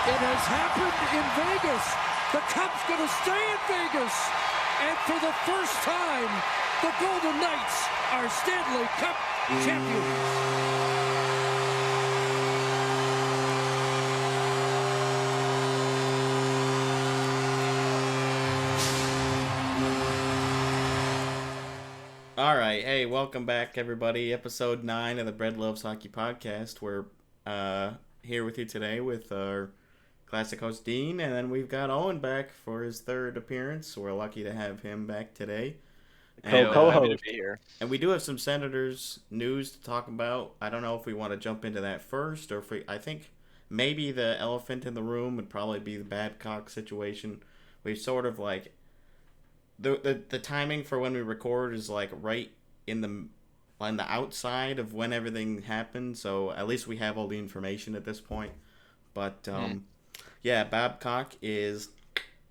It has happened in Vegas. The Cup's going to stay in Vegas. And for the first time, the Golden Knights are Stanley Cup champions. All right, hey, welcome back, everybody. Episode 9 of the Bread Loves Hockey podcast. We're here with you today with our classic host, Dean, and then we've got Owen back for his third appearance. We're lucky to have him back today. Co-host. Happy to be here. And we do have some Senators news to talk about. I don't know if we want to jump into that first, or if I think maybe the elephant in the room would probably be the Babcock situation. We've sort of like... The timing for when we record is like right on the outside of when everything happened, so at least we have all the information at this point. But yeah, Babcock is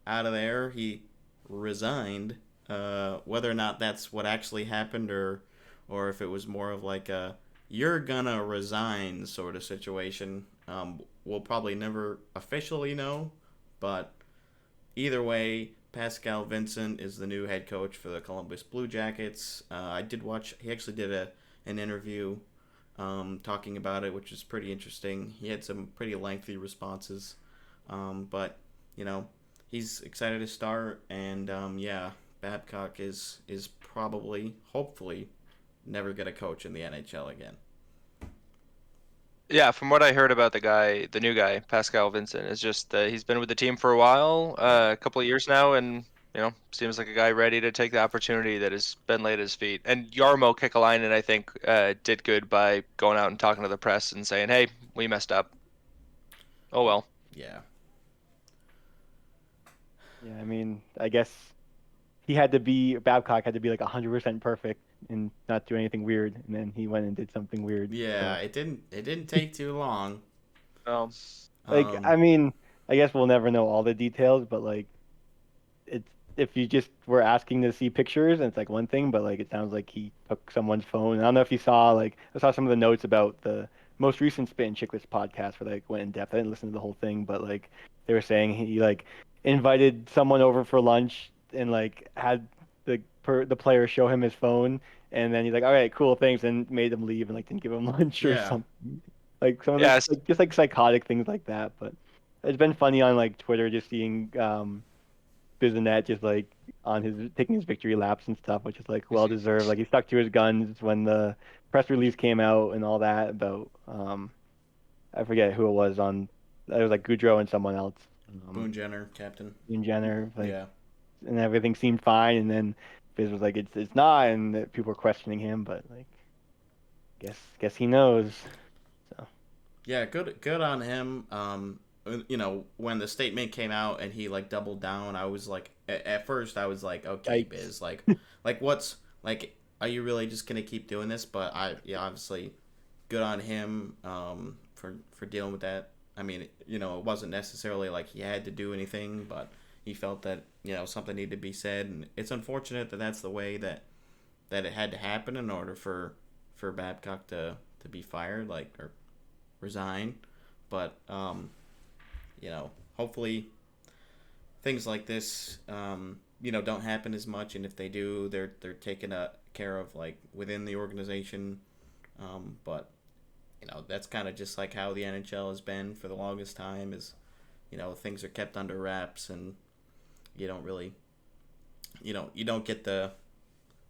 out of there. He resigned. Whether or not that's what actually happened, or if it was more of like a "you're gonna resign" sort of situation, we'll probably never officially know. But either way, Pascal Vincent is the new head coach for the Columbus Blue Jackets. I did watch. He actually did an interview talking about it, which is pretty interesting. He had some pretty lengthy responses, but you know, he's excited to start. And yeah, Babcock is probably, hopefully, never going to coach in the NHL again. Yeah, from what I heard about the new guy, Pascal Vincent, is just that he's been with the team for a while, a couple of years now, and seems like a guy ready to take the opportunity that has been laid at his feet. And Jarmo Kekalainen, I think, did good by going out and talking to the press and saying, "Hey, we messed up. Oh well." Yeah. Yeah, I mean, I guess Babcock had to be like 100% perfect and not do anything weird, and then he went and did something weird. Yeah, so. it didn't take too long. I mean, I guess we'll never know all the details, but like, if you just were asking to see pictures, and it's like one thing, but like it sounds like he took someone's phone. I don't know if you saw, like, I saw some of the notes about the most recent Spit and Chicklets podcast where they like, went in depth. I didn't listen to the whole thing, but like they were saying he like invited someone over for lunch and like had the player show him his phone, and then he's like, all right, cool, thanks, and made him leave and like didn't give him lunch or something. Like some of those, like, just like psychotic things like that. But it's been funny on like Twitter just seeing Bizanet just like taking his victory laps and stuff, which is like well deserved. Like he stuck to his guns when the press release came out and all that about I forget who it was on. It was like Goudreau and someone else. Boone Jenner, captain. Boone Jenner, like, yeah. And everything seemed fine, and then Biz was like, "It's not," and people were questioning him, but like, guess he knows. So. Yeah, good on him. When the statement came out and he like doubled down, I was like, at first I was like, okay, Biz, like what's like, are you really just gonna keep doing this? But obviously, good on him for dealing with that. I mean, it wasn't necessarily like he had to do anything, but he felt that something needed to be said, and it's unfortunate that that's the way that it had to happen in order for Babcock to be fired, like, or resign. But hopefully things like this don't happen as much, and if they do, they're taken care of like within the organization. But that's kind of just like how the NHL has been for the longest time, is things are kept under wraps, and you don't really you don't get the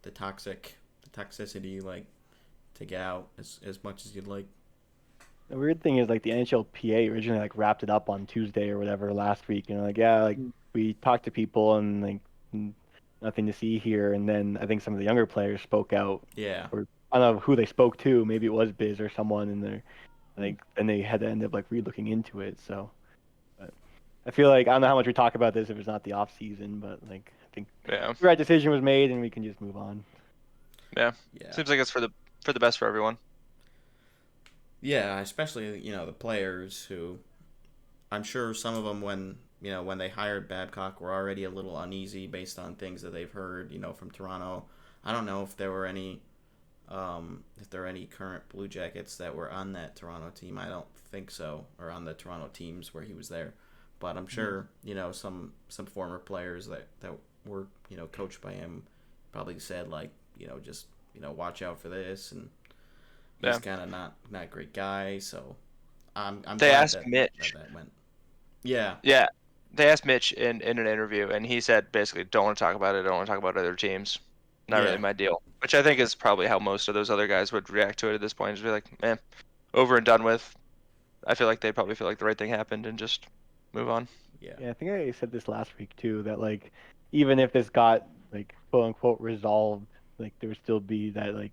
toxicity like to get out as much as you'd like. The weird thing is, like, the NHLPA originally like wrapped it up on Tuesday or whatever last week, like, yeah, like we talked to people and like nothing to see here, and then I think some of the younger players spoke out. Yeah. Or I don't know who they spoke to. Maybe it was Biz or someone, and they're like, and they had to end up like re-looking into it. So, but I feel like I don't know how much we talk about this if it's not the off season, but like I think the right decision was made, and we can just move on. Yeah. Seems like it's for the best for everyone. Yeah, especially the players who, I'm sure some of them when they hired Babcock were already a little uneasy based on things that they've heard from Toronto. I don't know if there were any if there are any current Blue Jackets that were on that Toronto team. I don't think so, or on the Toronto teams where he was there. But I'm sure, some former players that were, coached by him probably said, like, just, watch out for this. And he's kind of not a great guy. So I'm They glad asked Mitch. that went. Yeah. Yeah. They asked Mitch in an interview, and he said basically, don't want to talk about it. Don't want to talk about other teams. Not really my deal. Which I think is probably how most of those other guys would react to it at this point. Just be like, man, over and done with. I feel like they probably feel like the right thing happened and just move on. Yeah. Yeah, I think I said this last week too, that like even if this got like quote unquote resolved, like there would still be that like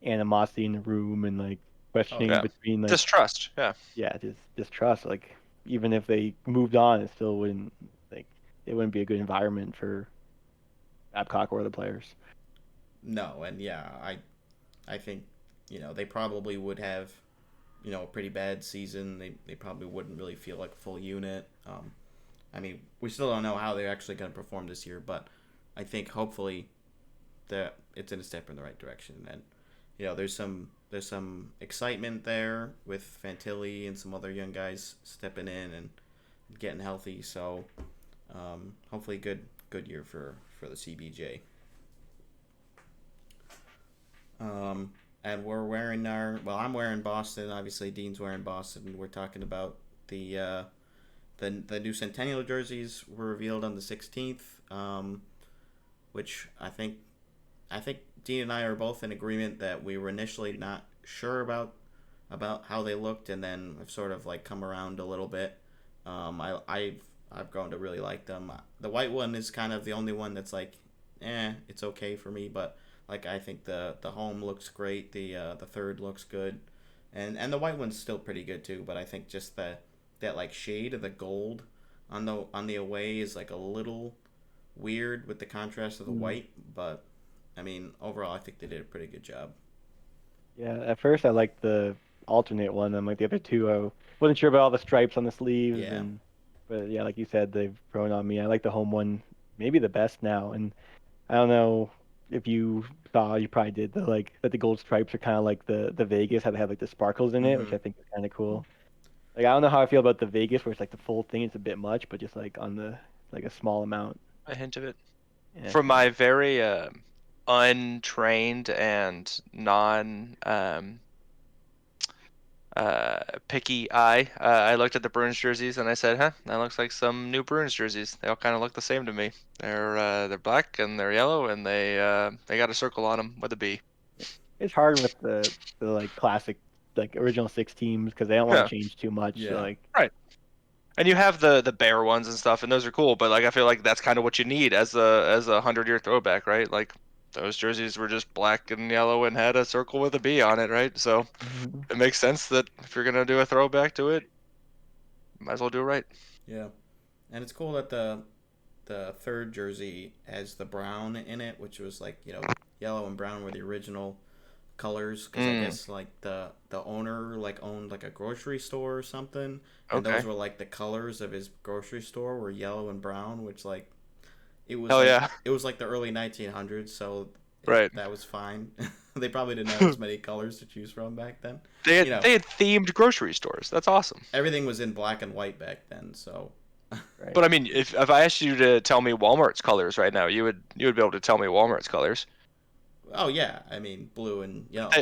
animosity in the room and like questioning between like distrust. just distrust. Like even if they moved on, it still wouldn't it wouldn't be a good environment for Babcock or the players. No, and I think they probably would have a pretty bad season. They probably wouldn't really feel like a full unit. I mean, we still don't know how they're actually going to perform this year, but I think hopefully that it's in a step in the right direction. And there's some excitement there with Fantilli and some other young guys stepping in and getting healthy. So hopefully good year for the CBJ. And we're wearing I'm wearing Boston. Obviously, Dean's wearing Boston. We're talking about the new Centennial jerseys were revealed on the 16th, which I think Dean and I are both in agreement that we were initially not sure about how they looked, and then have sort of like come around a little bit. I've grown to really like them. The white one is kind of the only one that's like, it's okay for me, but like I think the home looks great. The third looks good, and the white one's still pretty good too. But I think just that like shade of the gold on the away is like a little weird with the contrast of the white. But I mean, overall, I think they did a pretty good job. Yeah, at first I liked the alternate one, and like the other two, I wasn't sure about all the stripes on the sleeves. Yeah. But yeah, like you said, they've grown on me. I like the home one, maybe the best now. And I don't know if you saw, you probably did, that the gold stripes are kind of like the Vegas, how they have like the sparkles in it, which I think is kind of cool. Like I don't know how I feel about the Vegas, where it's like the full thing, it's a bit much, but just like on the like a small amount. A hint of it. Yeah. From my very untrained and non picky eye, I looked at the Bruins jerseys and I said, that looks like some new Bruins jerseys. They all kind of look the same to me. They're black and they're yellow, and they got a circle on them with a B. It's hard with the like classic, like original 6 teams, because they don't want to change too much. Yeah. So, like, right. And you have the bear ones and stuff, and those are cool. But like I feel like that's kind of what you need as a 100-year throwback, right? Like those jerseys were just black and yellow and had a circle with a B on it, right? So it makes sense that if you're gonna do a throwback to it, might as well do it right. Yeah, and it's cool that the third jersey has the brown in it, which was like yellow and brown were the original colors, because I guess like the owner like owned like a grocery store or something, and those were like the colors of his grocery store were yellow and brown, which like it was it was like the early 1900s, so that was fine. They probably didn't have as many colors to choose from back then. They had themed grocery stores. That's awesome. Everything was in black and white back then, so. Right. But I mean, if I asked you to tell me Walmart's colors right now, you would be able to tell me Walmart's colors. Oh yeah, I mean blue and yellow.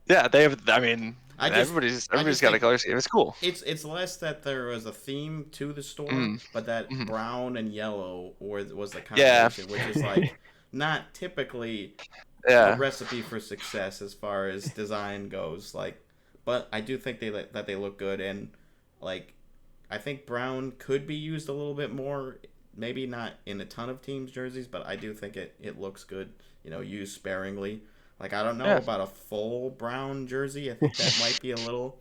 Yeah, they have. I mean, everybody's got a color scheme. It's cool. It's less that there was a theme to the store, but that brown and yellow was the combination, which is like not typically a recipe for success as far as design goes. Like, but I do think that they look good, and like I think brown could be used a little bit more. Maybe not in a ton of teams' jerseys, but I do think it looks good. Used sparingly. Like, I don't know about a full brown jersey. I think that might be a little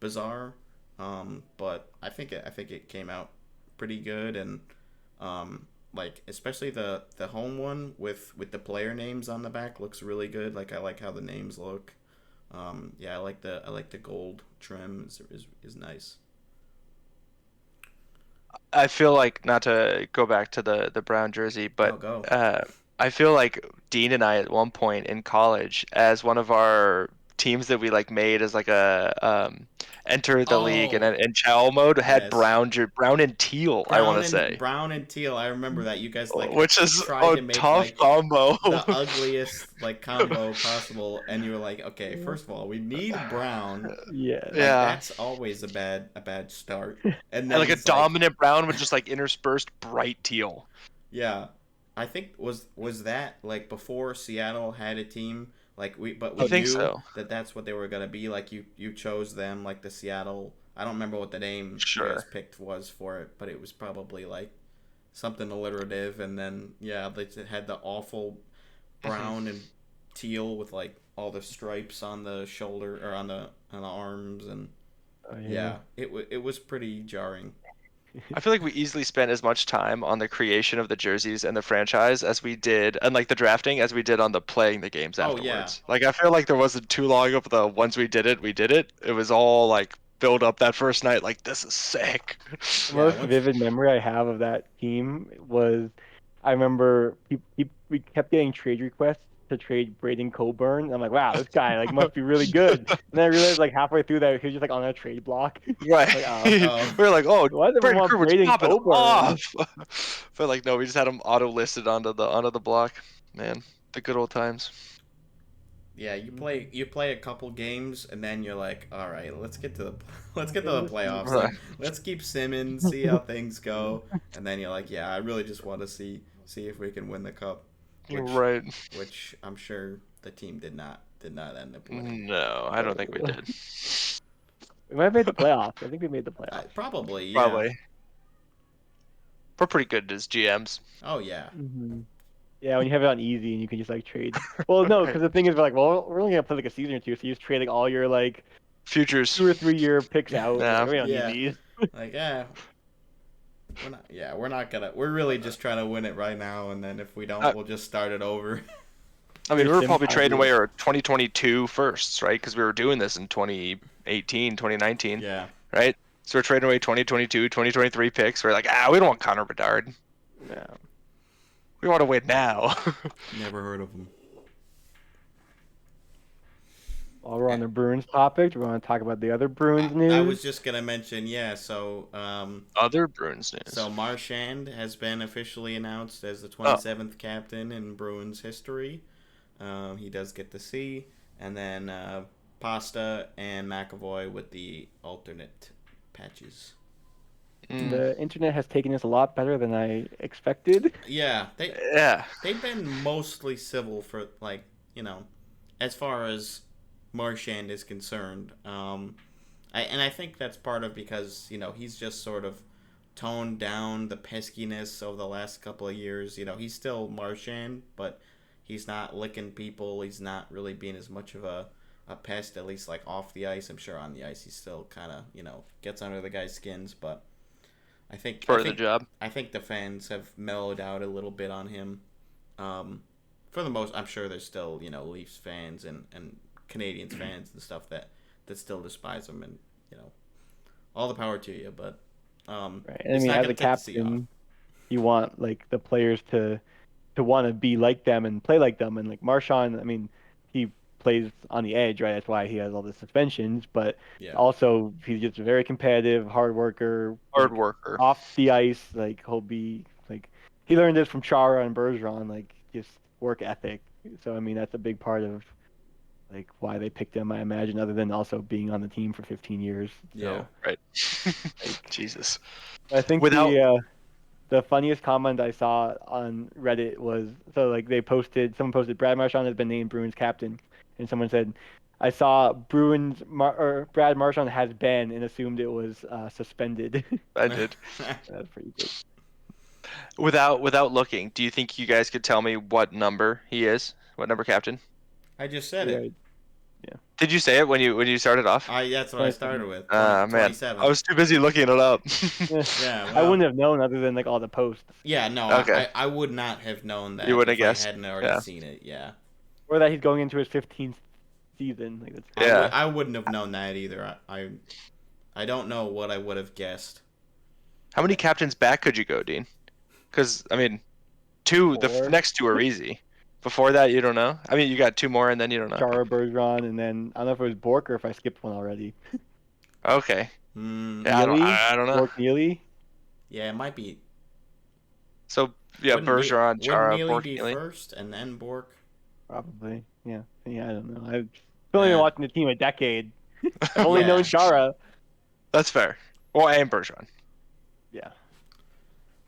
bizarre. But I think it came out pretty good, and like especially the home one with the player names on the back looks really good. Like I like how the names look. I like the gold trim is nice. I feel like, not to go back to the brown jersey, but I feel like Dean and I at one point in college, as one of our teams that we like made as like a enter the league Oh, and chow mode, had yes. brown and teal, I want to say, Brown and teal. I remember that you guys like which is tried a to make tough like combo. the ugliest like combo possible, and you were like, okay, first of all, we need brown. Yeah. Like Yeah, that's always a bad start. And and then like a it's like, dominant brown with just like interspersed bright teal. yeah, I think was that like before Seattle had a team like I we think knew so. that that's what they were gonna be. Like you chose them like the Seattle. I don't remember what the name you guys Sure. picked was for it, but it was probably like something alliterative. And then yeah, they had the awful Mhm. brown and teal with like all the stripes on the shoulder or on the arms, and Oh, yeah. yeah, it was pretty jarring. I feel like we easily spent as much time on the creation of the jerseys and the franchise as we did, and like the drafting, as we did on the playing the games Oh yeah, afterwards. Like I feel like there wasn't too long of the once we did it, we did it. It was all like build up that first night, like this is sick. The yeah. most Once vivid memory I have of that team was I remember we kept getting trade requests to trade Braden Coburn. I'm like, wow, this guy like must be really good. And then I realized like halfway through that he was just like on a trade block. Right. Like, oh, We oh were like, oh, why does everyone Brandon want Kerwood's Braden popping Coburn? off. But like no, we just had him auto listed onto the block. Man, the good old times. yeah, you play a couple games and then you're like, all right, let's get to the let's get to In the the playoffs. Right. Like let's keep Simmons, see how things go, and then you're like, yeah, I really just want to see if we can win the cup, which Right. which I'm sure the team did not end up winning. No, I don't think we did. We might have made the playoffs. I think we made the playoffs. Probably, yeah. Probably. We're pretty good as GMs. Oh yeah, Yeah, when you have it on easy and you can just like trade. Well, no, Right. because the thing is like, well, we're only gonna play like a season or two, so you just trade like all your like Futures. 2 or 3 year picks out. Like, Yeah. we don't need yeah. these. Like we're not gonna. We're really just trying to win it right now, and then if we don't, I, we'll just start it over. I mean, Your we were sim probably trading ideas. away our 2022 firsts, right? Because we were doing this in 2018, 2019, Yeah. right? So we're trading away 2022, 2023 picks. We're like, we don't want Connor Bedard. No. We want to win now. Never heard of them. While we're on the Bruins topic, do we want to talk about the other Bruins I news? was just gonna mention, yeah. Other Bruins So news. Marchand has been officially announced as the Oh, 27th captain in Bruins history. He does get the C, and then Pasta and McAvoy with the alternate patches. The internet has taken this a lot better than I expected. Yeah, yeah. they've been mostly civil for like as far as Marchand is concerned. I think that's part of because he's just sort of toned down the peskiness of the last couple of years. He's still Marchand, but he's not licking people. He's not really being as much of a pest, at least like off the ice. I'm sure on the ice he still kind of gets under the guy's skins, but I think I Part of the think job. I think the fans have mellowed out a little bit on him. For the most, I'm sure there's still Leafs fans and Canadians fans and stuff that still despise him, and all the power to you. But Right. And I it's mean, not as gonna a take the C off. captain, you want like the players to want to be like them and play like them. And like Marchand, I mean, he plays on the edge, right? That's why he has all the suspensions. But Yeah, also, he's just a very competitive, hard worker. Hard Like worker. off the ice, like he'll be like he learned this from Chara and Bergeron, like just work ethic. So I mean, that's a big part of like why they picked him, I imagine, other than also being on the team for 15 years. yeah. So Right. like, Jesus. I think Without. the funniest comment I saw on Reddit was so like someone posted Brad Marchand has been named Bruins captain, and someone said, I saw or Brad Marchand has been and assumed it was suspended. I did. That's pretty good. Without looking, do you think you guys could tell me what number he is? What number captain? I just said Yeah, it. Did you say it when you started off? That's what I 27. started with. Man, 27. I was too busy looking it up. Yeah, I well, wouldn't have known other than like all the posts, yeah, no, Okay. I would not have known You that wouldn't if have I guessed. hadn't already Yeah. seen it. Yeah, or that he's going into his 15th season. Like that's Yeah. I wouldn't have known that either. I don't know what I would have guessed. How many captains back could you go, Dean? Because I mean, The 4. next 2 are easy. Before that, you don't know. I mean, you got 2 more, and then you don't know. Chara Bergeron, and then I don't know if it was Bork or if I skipped one already. Okay. Yeah, Neely? I don't know. Bork Neely? Yeah, it might be. So yeah, Bergeron, Wouldn't Chara, Neely Bork, be Neely. first and then Bork? Probably. Yeah. Yeah, I don't know. I've only been watching the team a decade. I've only Yeah. known Chara. That's fair. Well, and Bergeron. Yeah.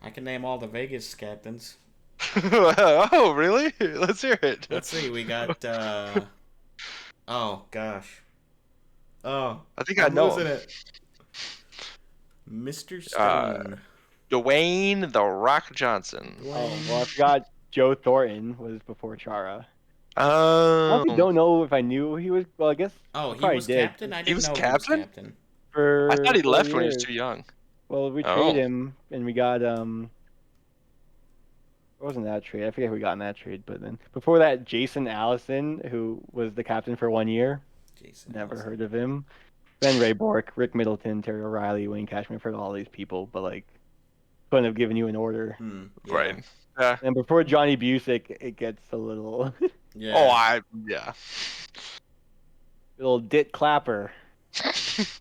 I can name all the Vegas captains. Oh, really? Let's hear it. Let's see. We got. Oh gosh. Oh, I think I'm I know losing him. it. Mr. Stone. Dwayne the Rock Johnson. Oh, well, I forgot Joe Thornton was before Chara. I Oh, honestly don't know if I knew he was. Well, I guess Oh, I he probably was did. captain. I he didn't was know he was captain? captain. I thought For he 4 left when he was years. too young. Well, we Oh. traded him, and we got It wasn't that trade. I forget who we got in that trade, but then before that, Jason Allison, who was the captain for 1 year. Jason Never Allison. heard of him. Then Ray Bork, Rick Middleton, Terry O'Reilly, Wayne Cashman. I've heard of all these people, but like, couldn't have given you an order. Yeah. Right. Yeah. And before Johnny Busick, it gets a little, Yeah. Oh, yeah. little Dit Clapper. He's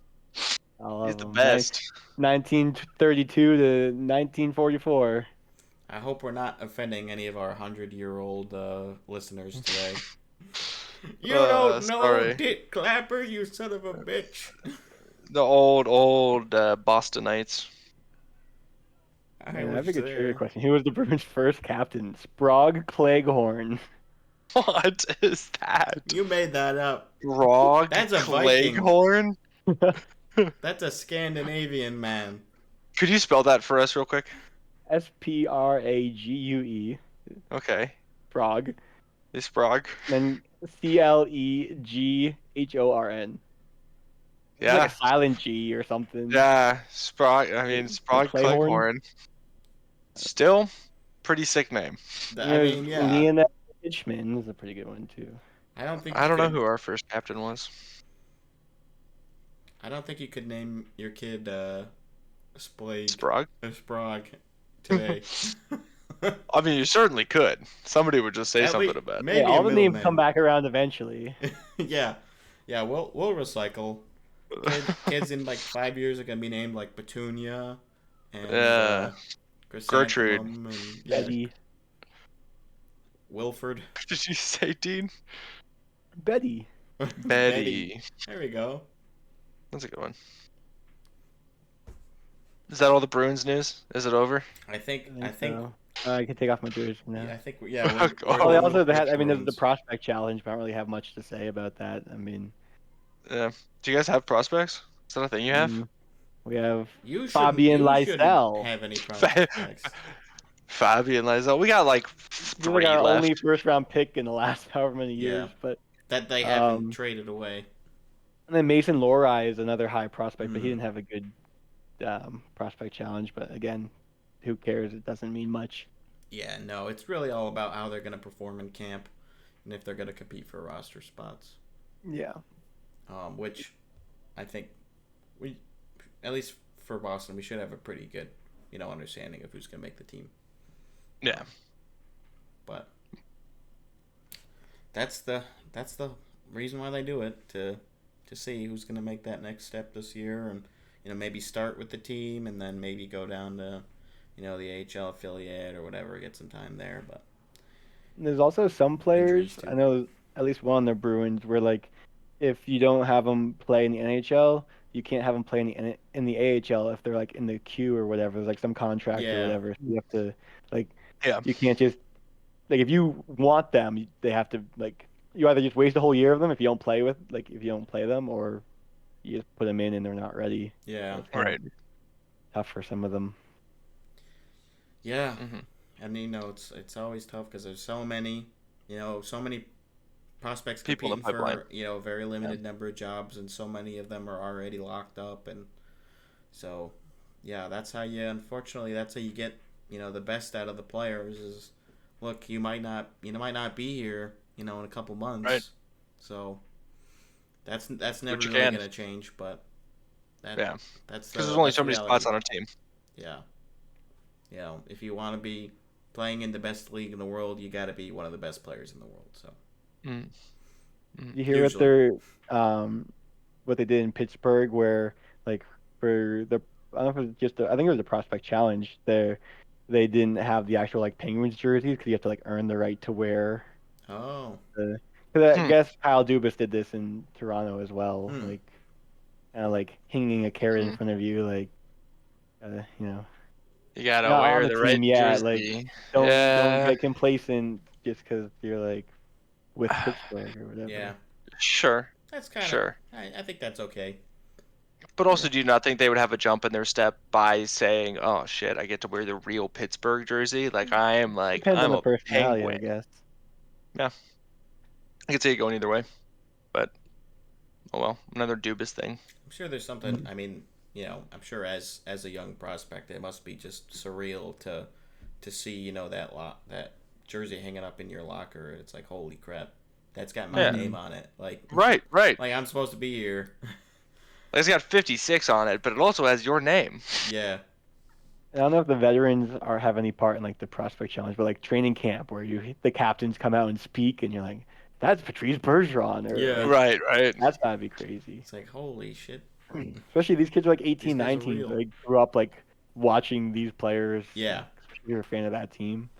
I love the him. best. 1932 to 1944. I hope we're not offending any of our 100-year-old listeners today. You don't know sorry. Dick Clapper, you son of a bitch. The old Bostonites. I Man, I was have a good trivia there. question. Who was the Bruins' first captain? Sprague Cleghorn. What is that? You made that up. Frog That's a Viking. Cleghorn? That's a Scandinavian man. Could you spell that for us real quick? Sprague. Okay. Sprague. Is Frog? Then Cleghorn. Yeah. Like a silent G or something. Yeah, Sprague. I mean, Sprague Cleghorn? Cleghorn. Still, pretty sick name. I mean, yeah. Leonid Hitchman is a pretty good one too. I don't think I you don't know could, who our first captain was. I don't think you could name your kid Sprague today. I mean, you certainly could. Somebody would just say At something least- about it. maybe Hey, all a the middle names name. come back around eventually. Yeah, we'll recycle. Kids in like 5 years are gonna be named like Petunia and Gertrude. Chrysanthemum and Betty. Wilford. Did you say Dean? Betty. Betty. There we go. That's a good one. Is that all the Bruins news? Is it over? I think So. I can take off my jersey now. I think we're Oh, they also done had. with I mean, there's the Bruins. prospect challenge, but I don't really have much to say about that. I mean, Yeah. Do you guys have prospects? Is that a thing you have? we have You Fabian shouldn't Lysell. have any prospects. Fabian Lysell. We got like He's 3 like our left. only first-round pick in the last however many years. Yeah. But That they haven't traded away. and then Mason Lohrei is another high prospect, but he Mhm. didn't have a good prospect challenge. But again, who cares? It doesn't mean much. Yeah, no, it's really all about how they're going to perform in camp and if they're going to compete for roster spots. Yeah. Which I think we, at least for Boston, we should have a pretty good, understanding of who's going to make the team. Yeah. But that's the reason why they do it, to see who's going to make that next step this year, and maybe start with the team and then maybe go down to the AHL affiliate or whatever, get some time there. But There's also some players, Injuries, too. I know at least one on the Bruins, where like if you don't have them play in the NHL, you can't have them play in the AHL if they're like in the queue or whatever. There's like some contract Yeah. or whatever. So you have to Yeah. you can't just like if you want them, they have to like you either just waste a whole year of them if you don't play them, or you just put them in and they're not ready. yeah, It's kind of Right. tough for some of them. yeah. Mhm. And it's always tough because there's so many prospects People in competing the for pipeline. a very limited number of jobs, and so many of them are already locked up, and so that's how you get the best out of the players. Is look, you might not be here in a couple months, Right. So that's never you really can. gonna change, but that's Because there's only so many spots on our team. Yeah. If you want to be playing in the best league in the world, you got to be one of the best players in the world. So. Mm. You hear Usually. what they did in Pittsburgh, where like for the I don't know if it was I think it was a prospect challenge. They didn't have the actual like Penguins jerseys because you have to like earn the right to wear Oh. the. Because I Hmm. guess Kyle Dubas did this in Toronto as well, Hmm. like kind of like hanging a carrot in Hmm. front of you, like you know, You gotta not on wear the the right team, yeah, like jersey. don't Yeah. get complacent just because you're like with Pittsburgh or Yeah. whatever. Sure. That's kind of. Sure. I think that's okay. But Yeah. also, do you not think they would have a jump in their step by saying, "Oh shit, I get to wear the real Pittsburgh jersey"? Like Depends on I'm the a personality, I Penguin. guess. Yeah, I could see it going either way. But oh well, another Dubas thing. I'm sure there's something. I mean, I'm sure as a young prospect, it must be just surreal to see that jersey hanging up in your locker. It's like, holy crap, that's got my Yeah. name on it. Like, Right. Right. like I'm supposed to be here. Like it's got 56 on it, but it also has your name. Yeah. I don't know if the veterans have any part in like the prospect challenge, but like training camp where the captains come out and speak, and you're like, "That's Patrice Bergeron," or Yeah. like, Right. Right. that's gotta be crazy. It's like, holy shit, Especially these kids are like these 18, guys are 19, so real. they grew up like watching these players. Yeah. Like, especially if you're a fan of that team.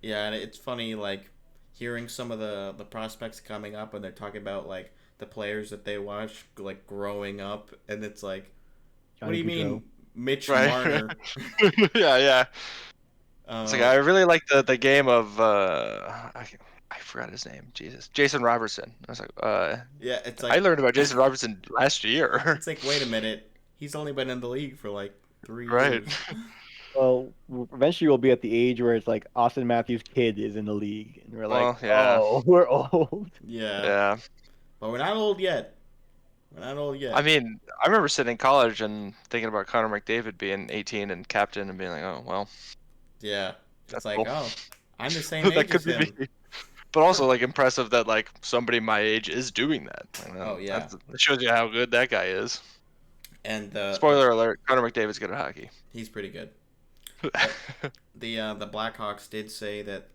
Yeah, and it's funny, like, hearing some of the prospects coming up, and they're talking about, like, the players that they watch, like, growing up, and it's like, what do Johnny you Gaudreau. mean, Mitch Right. Marner? Yeah. Yeah. It's like Uh, I really like the game of I forgot his name. Jesus, Jason Robertson. I was like, yeah, it's I like, learned about Jason Robertson last year. it's like, wait a minute, he's only been in the league for, like, 3 Right. years. Well, eventually we'll be at the age where it's like Austin Matthews' kid is in the league, and we're like, Well, yeah, "Oh, we're old." Yeah, yeah. but we're not old yet. We're not old I yet. mean, I remember sitting in college and thinking about Connor McDavid being 18 and captain and being like, oh well, Yeah, it's that's like, cool. oh, I'm the same That age could as be him. me. But also like impressive that like somebody my age is doing that. Oh yeah, That shows you how good that guy is. and the Spoiler alert: Connor McDavid's good at hockey. he's pretty good. But the Blackhawks did say that,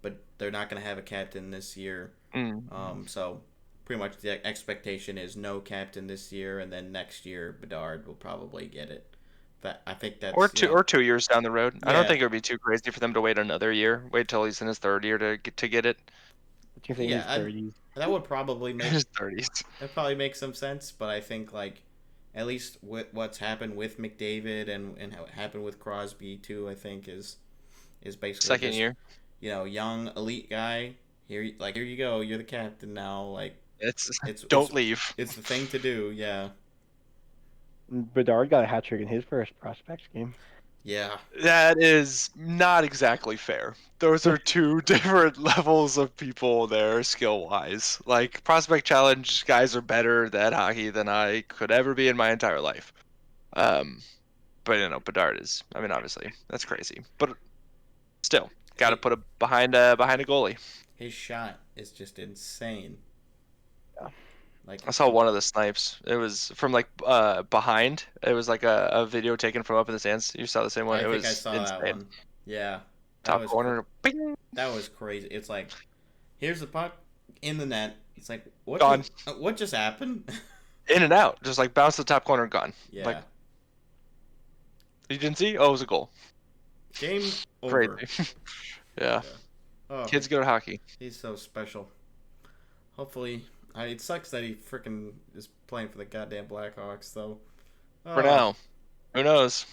but they're not going to have a captain this year. Mm. So pretty much the expectation is no captain this year, and then next year Bedard will probably get it. That I think Or that's two or 2 years down the road. I don't yeah, think it would be too crazy for them to wait another year. Wait till he's in his third year to get it. I think in his yeah. 30s. That would probably make His 30s. some sense, but I think like at least what's happened with McDavid and how it happened with Crosby too, I think is basically Second just year. young elite guy. Here you go, you're the captain now. Like It's it's don't leave. it's the thing to do. Yeah, Bedard got a hat trick in his first prospects game. yeah, That is not exactly fair. Those are two different levels of people there, skill wise. Like prospect challenge guys are better at hockey than I could ever be in my entire life. Um, but Bedard is. I mean, obviously that's crazy, but still, got to Hey, put it behind a goalie. his shot is just insane. Yeah. Like I saw one of the snipes. It was from like behind. It was like a video taken from up in the stands. You saw the same one. I It think I was saw that insane. one. Yeah, that Top was corner. Bing, that was crazy. It's like here's the puck in the net. It's like gone. what just happened? In and out. Just like bounce to the top corner, gone. Like Yeah, you didn't see? Oh, it was a goal. game over. Crazy. Yeah. Yeah. Oh, Kids go to hockey. he's so special. Hopefully, it sucks that he freaking is playing for the goddamn Blackhawks, though. For Oh, now. Who knows?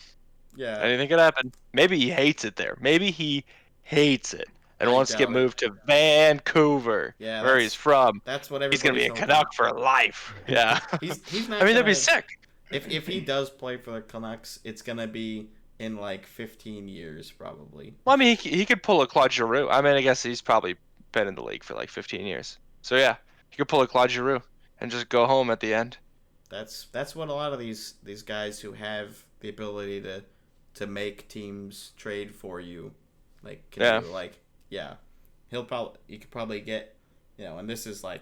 yeah, Anything could happen. Maybe he hates it there. Maybe he hates it and I wants to get doubt it. moved to Vancouver, Yeah, where he's from. that's what He's gonna be everybody's a hoping. Canuck for life. Yeah. He's I not mean, that'd be gonna. sick. If he does play for the Canucks, it's gonna be in like 15 years probably. Well, I mean, he could pull a Claude Giroux. I mean, I guess he's probably been in the league for like 15 years. So yeah, he could pull a Claude Giroux and just go home at the end. That's what a lot of these guys who have the ability to make teams trade for you, like can do. Like yeah, you could probably get, and this is like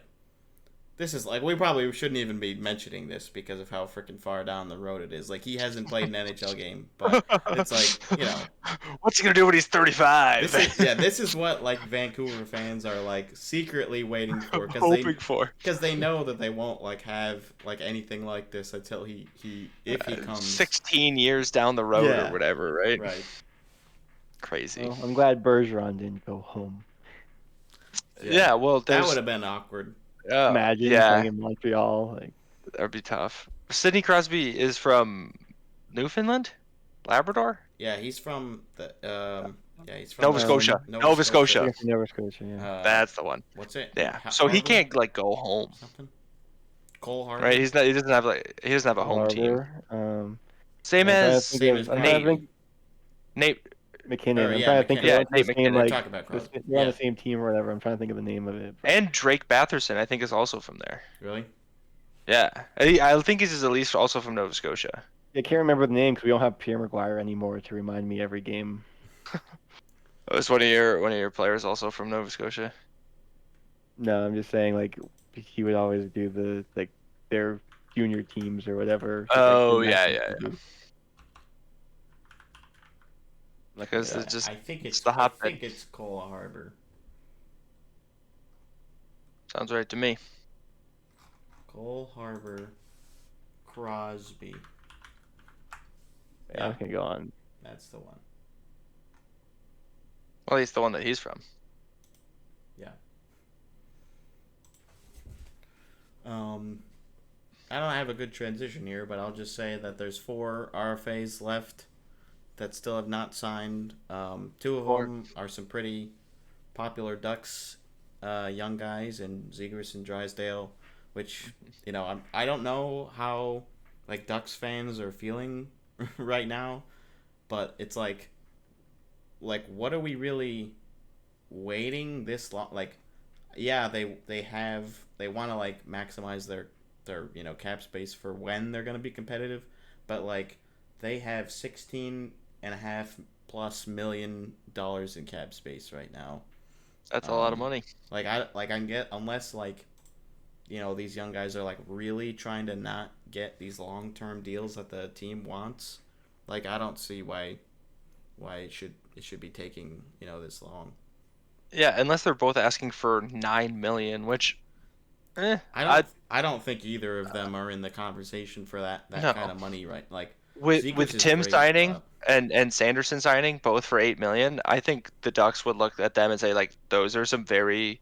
this is like, we probably shouldn't even be mentioning this because of how freaking far down the road it is. Like, he hasn't played an NHL game, but it's like, what's he gonna do when he's 35? This is what like Vancouver fans are like secretly waiting for, hoping for, because they know that they won't like have like anything like this until if he comes 16 years down the road or whatever, right? Right. Crazy. Well, I'm glad Bergeron didn't go home. Yeah, well, that would have been awkward. Imagine playing in Montreal. Like, that would be tough. Sidney Crosby is from Newfoundland, Labrador. Yeah, he's from the he's from Nova Scotia. Nova Scotia. Nova Scotia. Yeah. That's the one. What's it? Yeah. So he can't like go home. Something. Cole Harbor. Right. He doesn't have a home team. Same as Nate McKinnon. I'm trying to think of Nate McKinnon. They're on the same team or whatever. I'm trying to think of the name of it. And Drake Batherson, I think, is also from there. Really? Yeah, I think he's at least also from Nova Scotia. I can't remember the name because we don't have Pierre Maguire anymore to remind me every game. Was one of your players also from Nova Scotia? No, I'm just saying like he would always do their junior teams or whatever. Oh yeah. Because it's just I think it's Cole Harbor. Sounds right to me. Cole Harbor, Crosby. Yeah, I can go on. That's the one. Well, he's the one that he's from. Yeah. I don't have a good transition here, but I'll just say that there's 4 RFAs left that still have not signed. 2 of them are some pretty popular Ducks young guys, in Zegras and Drysdale, which, I don't know how like Ducks fans are feeling right now, but it's like what are we really waiting this long? Like, yeah, they want to like maximize their cap space for when they're going to be competitive, but like they have $16.5+ million in cap space right now. That's a lot of money. Unless like these young guys are like really trying to not get these long-term deals that the team wants, like I don't see why it should be taking this long. Yeah, unless they're both asking for $9 million, which I don't think either of them are in the conversation for that kind of money, right? Like with Tim signing and Sanderson signing both for $8 million, I think the Ducks would look at them and say like those are some very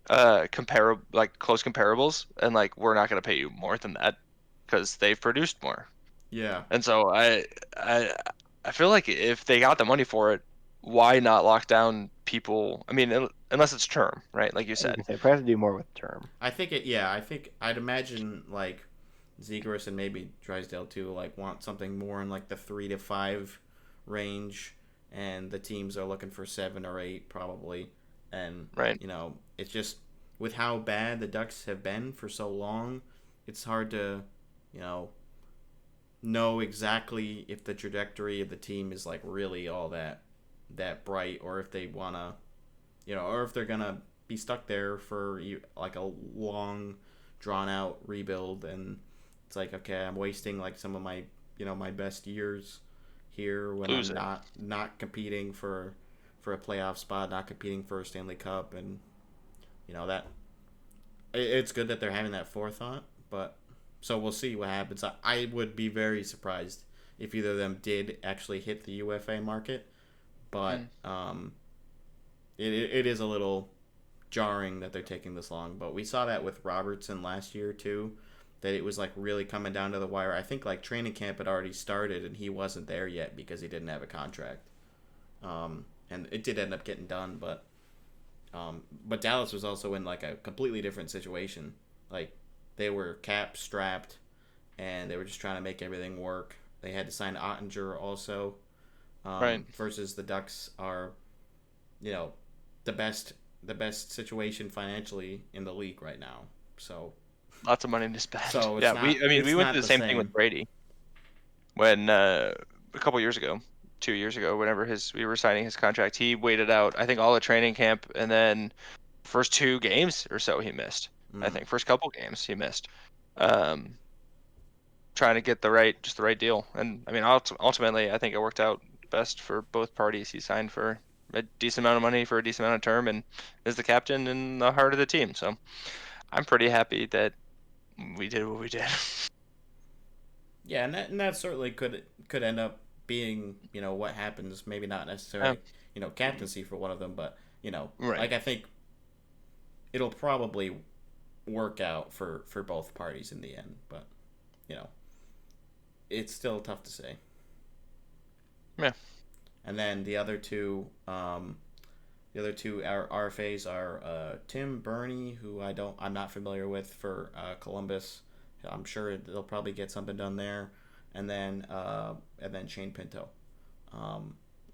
close comparables, and like we're not going to pay you more than that because they've produced more. Yeah. And so I feel like if they got the money for it, why not lock down people? I mean, unless it's term, right? Like you said. They probably have to do more with term. I think I'd imagine like Zegras and maybe Drysdale too like want something more in like the 3 to 5 range, and the teams are looking for 7 or 8 probably. And right. It's just with how bad the Ducks have been for so long, it's hard to know exactly if the trajectory of the team is like really all that bright, or if they want to or if they're gonna be stuck there for like a long drawn out rebuild, and it's like, okay, I'm wasting like some of my my best years here when I'm not competing for a playoff spot, not competing for a Stanley Cup, and that it's good that they're having that forethought, but so we'll see what happens. I would be very surprised if either of them did actually hit the UFA market, but it is a little jarring that they're taking this long. But we saw that with Robertson last year too, that it was like really coming down to the wire. I think like training camp had already started and he wasn't there yet because he didn't have a contract. And it did end up getting done, but Dallas was also in like a completely different situation. Like they were cap strapped, and they were just trying to make everything work. They had to sign Ottinger also, right. Versus the Ducks are, the best situation financially in the league right now. So lots of money to spend. So we went through the same thing with Brady when a couple years ago. 2 years ago, whenever we were signing his contract, he waited out I think all of training camp, and then first 2 games or so he missed. I think first couple games he missed, trying to get the right deal. And I mean, ultimately, I think it worked out best for both parties. He signed for a decent amount of money for a decent amount of term, and is the captain in the heart of the team. So I'm pretty happy that we did what we did. Yeah, and that certainly could end up being, what happens. Maybe not necessarily, captaincy for one of them, but Right. like I think it'll probably work out for both parties in the end. But it's still tough to say. Yeah. And then the other two RFAs are Tim Burney, who I'm not familiar with for Columbus. I'm sure they'll probably get something done there, and then Shane Pinto,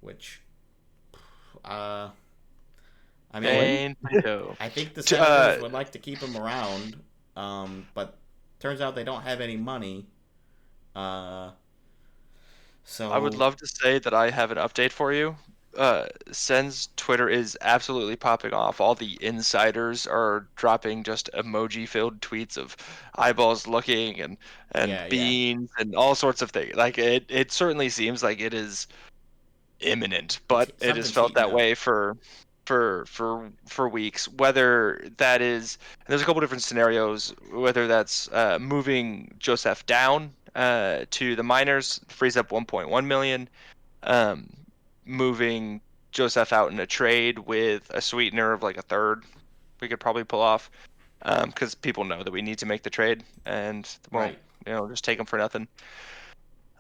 which I mean, Shane Pinto. I think the Senators would like to keep him around, but turns out they don't have any money. So I would love to say that I have an update for you. Sens Twitter is absolutely popping off. All the insiders are dropping just emoji-filled tweets of eyeballs looking and Yeah. beans and all sorts of things. Like it certainly seems like it is imminent, but it has Something's felt heating that up. way for weeks. Whether that is, there's a couple different scenarios. Whether that's moving Joseph down to the minors, frees up 1.1 million. Um, moving Joseph out in a trade with a sweetener of like a third, we could probably pull off. Because people know that we need to make the trade and won't, Right. just take him for nothing.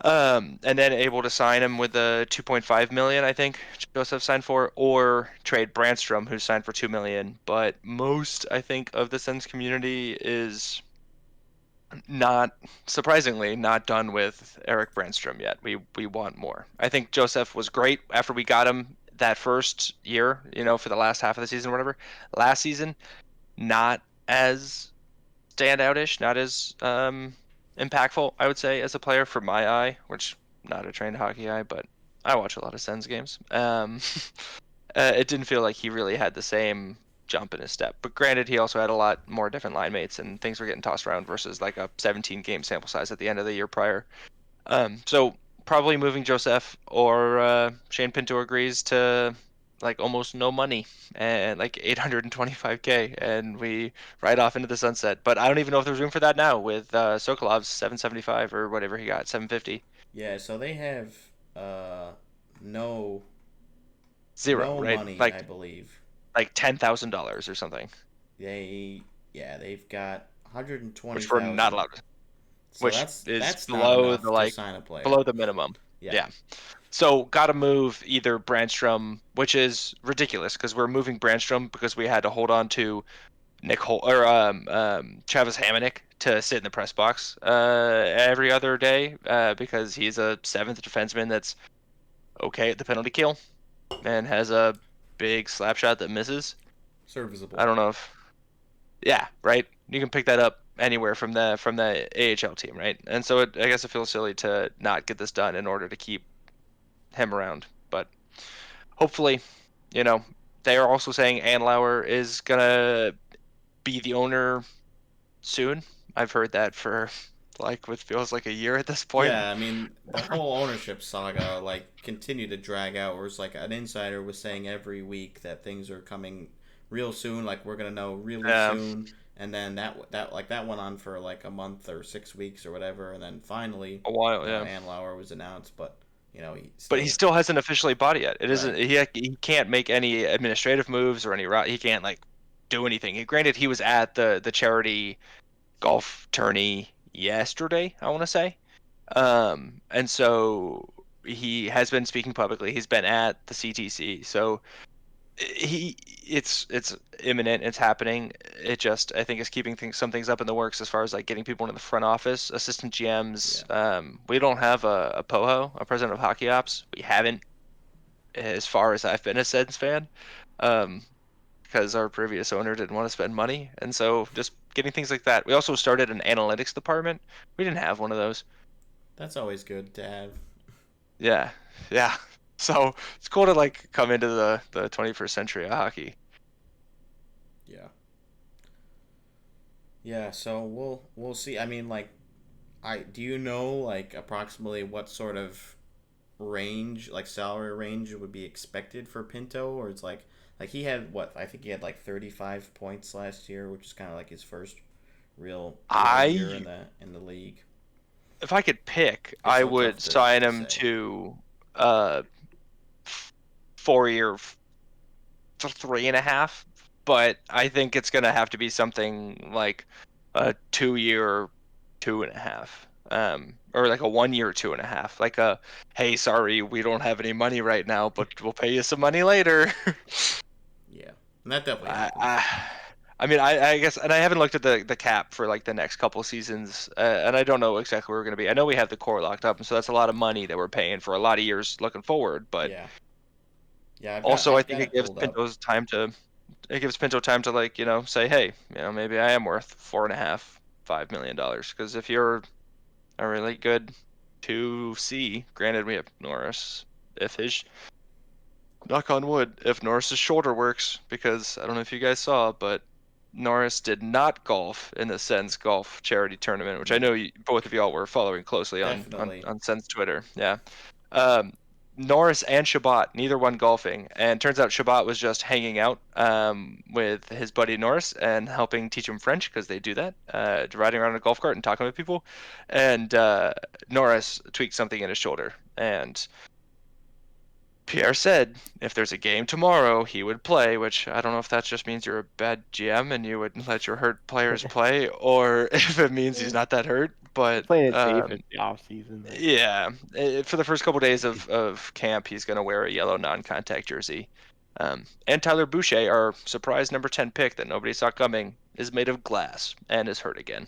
And then able to sign him with a 2.5 million, I think Joseph signed for, or trade Brandstrom, who signed for 2 million. But most, I think, of the Sens community is not surprisingly not done with Eric Brandstrom yet. We want more. I think Joseph was great after we got him that first year, for the last half of the season or whatever. Last season, not as standoutish, not as impactful, I would say, as a player for my eye, which not a trained hockey eye, but I watch a lot of Sens games. It didn't feel like he really had the same jump in his step. But granted, he also had a lot more different line mates, and things were getting tossed around versus like a 17 game sample size at the end of the year prior. So probably moving Joseph or Shane Pinto agrees to like almost no money and like 825K, and we ride off into the sunset. But I don't even know if there's room for that now with Sokolov's 775 or whatever he got, 750. Yeah. So they have no Zero, no right? money, I Like believe. $10,000 or something, They've got which we're not 120,000. allowed to, So which that's is that's not below the enough to like sign a player. below the minimum. Yeah. Yeah. So got to move either Brandstrom, which is ridiculous because we're moving Brandstrom because we had to hold on to Travis Hamonic to sit in the press box every other day because he's a seventh defenseman that's okay at the penalty kill and has a big slap shot that misses. Serviceable. I don't know if yeah, right. You can pick that up anywhere from the AHL team, right? And so I guess it feels silly to not get this done in order to keep him around, but hopefully, you know, they are also saying Anlauer is gonna be the owner soon. I've heard that for like what feels like a year at this point. Yeah, I mean the whole ownership saga continued to drag out. Where it's like an insider was saying every week that things are coming real soon, like we're gonna know really Yeah, soon, and then that went on for like a month or 6 weeks or whatever, and then finally, a while, yeah. Ann Lauer was announced, but he But he still still hasn't officially bought it yet. It isn't right. he can't make any administrative moves or he can't like do anything. Granted, he was at the charity golf tourney yesterday, I want to say. And so he has been speaking publicly. He's been at the CTC. So it's imminent. It's happening. It just I think is keeping some things up in the works as far as like getting people into the front office, assistant Yeah, GMs. We don't have a POHO, a president of hockey ops. We haven't as far as I've been a Sens fan. Um, because our previous owner didn't want to spend money, and so just getting things like that. We also started an analytics department. We didn't have one of those. that's always good to have. Yeah, yeah. So it's cool to like come into the 21st century of hockey. Yeah. Yeah, so we'll see. I mean, like, I do you know like approximately what sort of range, like salary range, would be expected for Pinto, or it's like he had what I think he had like 35 points last year, which is kind of like his first real year I in the league. If I could pick, It's I so would tough to sign him say. to uh 4 year 3.5, but I think it's gonna have to be something like a 2 year 2.5. Or like a 1 year 2.5. Like a, hey, sorry, we don't have any money right now, but we'll pay you some money later. Yeah, and that definitely I, happens. I, I mean, I guess, and I haven't looked at the cap for like the next couple seasons, and I don't know exactly where we're going to be. I know we have the core locked up, and so that's a lot of money that we're paying for a lot of years looking forward. But Yeah, yeah, also, I I've think got it pulled up. it gives Pinto time to, like, say, hey, maybe I am worth 4.5, $5 million. Because if you're a really good 2C, granted we have Norris, if his knock on wood, if Norris's shoulder works, because I don't know if you guys saw, but Norris did not golf in the Sens golf charity tournament, which I know both of y'all were following closely on Definitely. Sens Twitter. Yeah. Um, Norris and Shabbat, neither one golfing, and turns out Shabbat was just hanging out with his buddy Norris and helping teach him French, because they do that, riding around in a golf cart and talking with people. And Norris tweaked something in his shoulder, and Pierre said if there's a game tomorrow, he would play, which I don't know if that just means you're a bad GM and you would let your hurt players play, or if it means he's not that hurt. They're But playing it safe. It's the off season. Like, yeah, for the first couple days of camp, he's going to wear a yellow non-contact jersey. And Tyler Boucher, our surprise number 10 pick that nobody saw coming, is made of glass and is hurt again.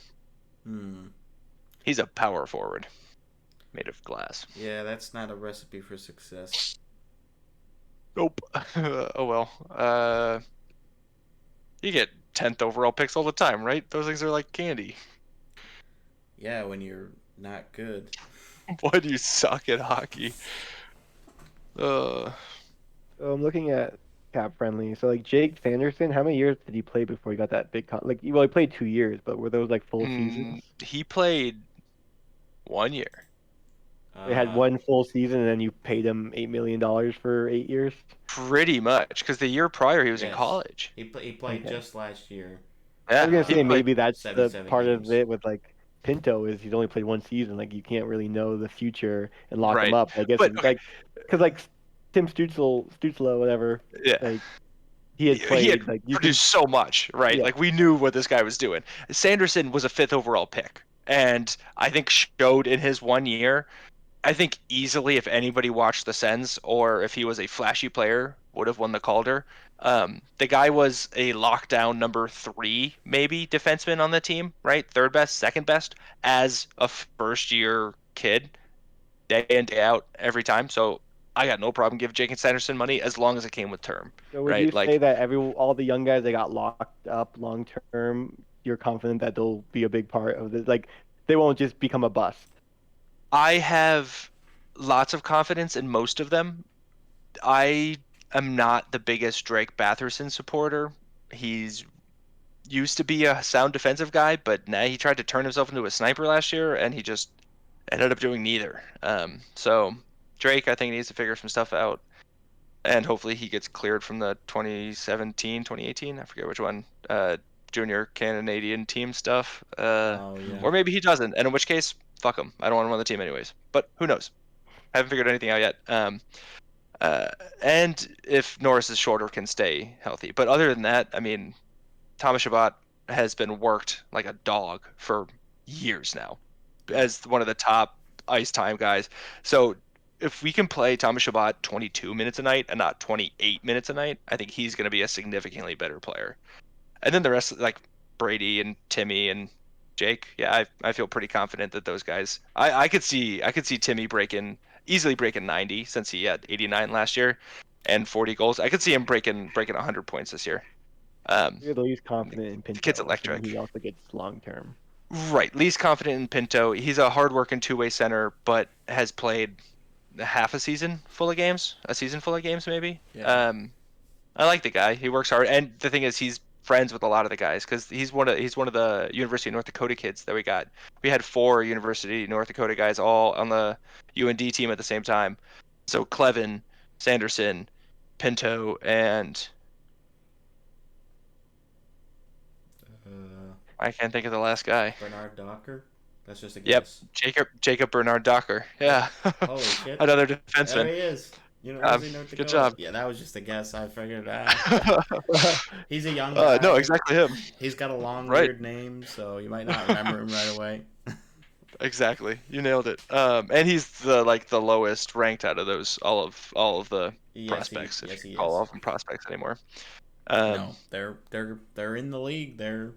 Hmm. He's a power forward made of glass. Yeah, that's not a recipe for success. Nope. Oh well. You get 10th overall picks all the time, right? Those things are like candy. Yeah, when you're not good. Why do you suck at hockey? Uh, so I'm looking at cap friendly. So like Jake Sanderson, how many years did he play before he got that big like well he played 2 years, but were those like full seasons? he played 1 year. They had Uh, one full season and then you paid him $8 million for 8 years. Pretty much, because the year prior he was in yes. college. He played Okay. just last year. I was Yeah, gonna he say played. maybe that's the 77 part of games. it with like Pinto is he's only played one season. Like you can't really know the future and lock him Right. up. I guess But okay, like because like Tim Stützle, whatever, yeah. like he had He had played. Like you can, produced so much, right? yeah. Like we knew what this guy was doing. Sanderson was a 5th overall pick, and I think showed in his 1 year. I think easily, if anybody watched the Sens or if he was a flashy player, would have won the Calder. The guy was a lockdown number 3, maybe defenseman on the team, right? Third best, second best as a first year kid, day in, day out, every time. So I got no problem giving Jake Sanderson money as long as it came with term, So would you right? say Like that all the young guys that got locked up long term, you're confident that they'll be a big part of this? Like they won't just become a bust. I have lots of confidence in most of them. I am not the biggest Drake Batherson supporter. He's used to be a sound defensive guy, but now he tried to turn himself into a sniper last year, and he just ended up doing neither. So Drake, I think, needs to figure some stuff out, and hopefully he gets cleared from the 2017, 2018, I forget which one, junior Canadian team stuff, Oh yeah. or maybe he doesn't, and in which case, fuck him. I don't want him on the team anyways. But who knows? Haven't figured anything out yet. Uh, and if Norris's shoulder can stay healthy, but other than that, I mean, Thomas Chabot has been worked like a dog for years now Yeah. as one of the top ice time guys. So if we can play Thomas Chabot 22 minutes a night and not 28 minutes a night, I think he's going to be a significantly better player. And then the rest, like Brady and Timmy and Jake, yeah, I feel pretty confident that those guys. I could see Timmy easily breaking 90, since he had 89 last year and 40 goals. I could see him breaking 100 points this year. Um, You're the least confident in the kid's Pinto, assuming electric. he also gets long term. Right. Least confident in Pinto. He's a hard-working two-way center, but has played half a season full of games, maybe. Yeah. I like the guy. He works hard, and the thing is, he's friends with a lot of the guys because he's one of the University of North Dakota kids that we got. We had 4 University of North Dakota guys all on the UND team at the same time. So Clevin, Sanderson, Pinto, and I can't think of the last guy. Bernard Docker. That's just a Yep, guess. Jacob Bernard Docker. Yeah, Holy shit! another There defenseman. he is. University of North Dakota. Good job. Yeah, that was just a guess. I figured out. He's a young guy. No, exactly him. He's got a long, Right. weird name, so you might not remember him right away. Exactly, you nailed it. And he's the lowest ranked out of those all of the prospects. Yes, If you he call is. all of them prospects anymore. No, they're in the league. They're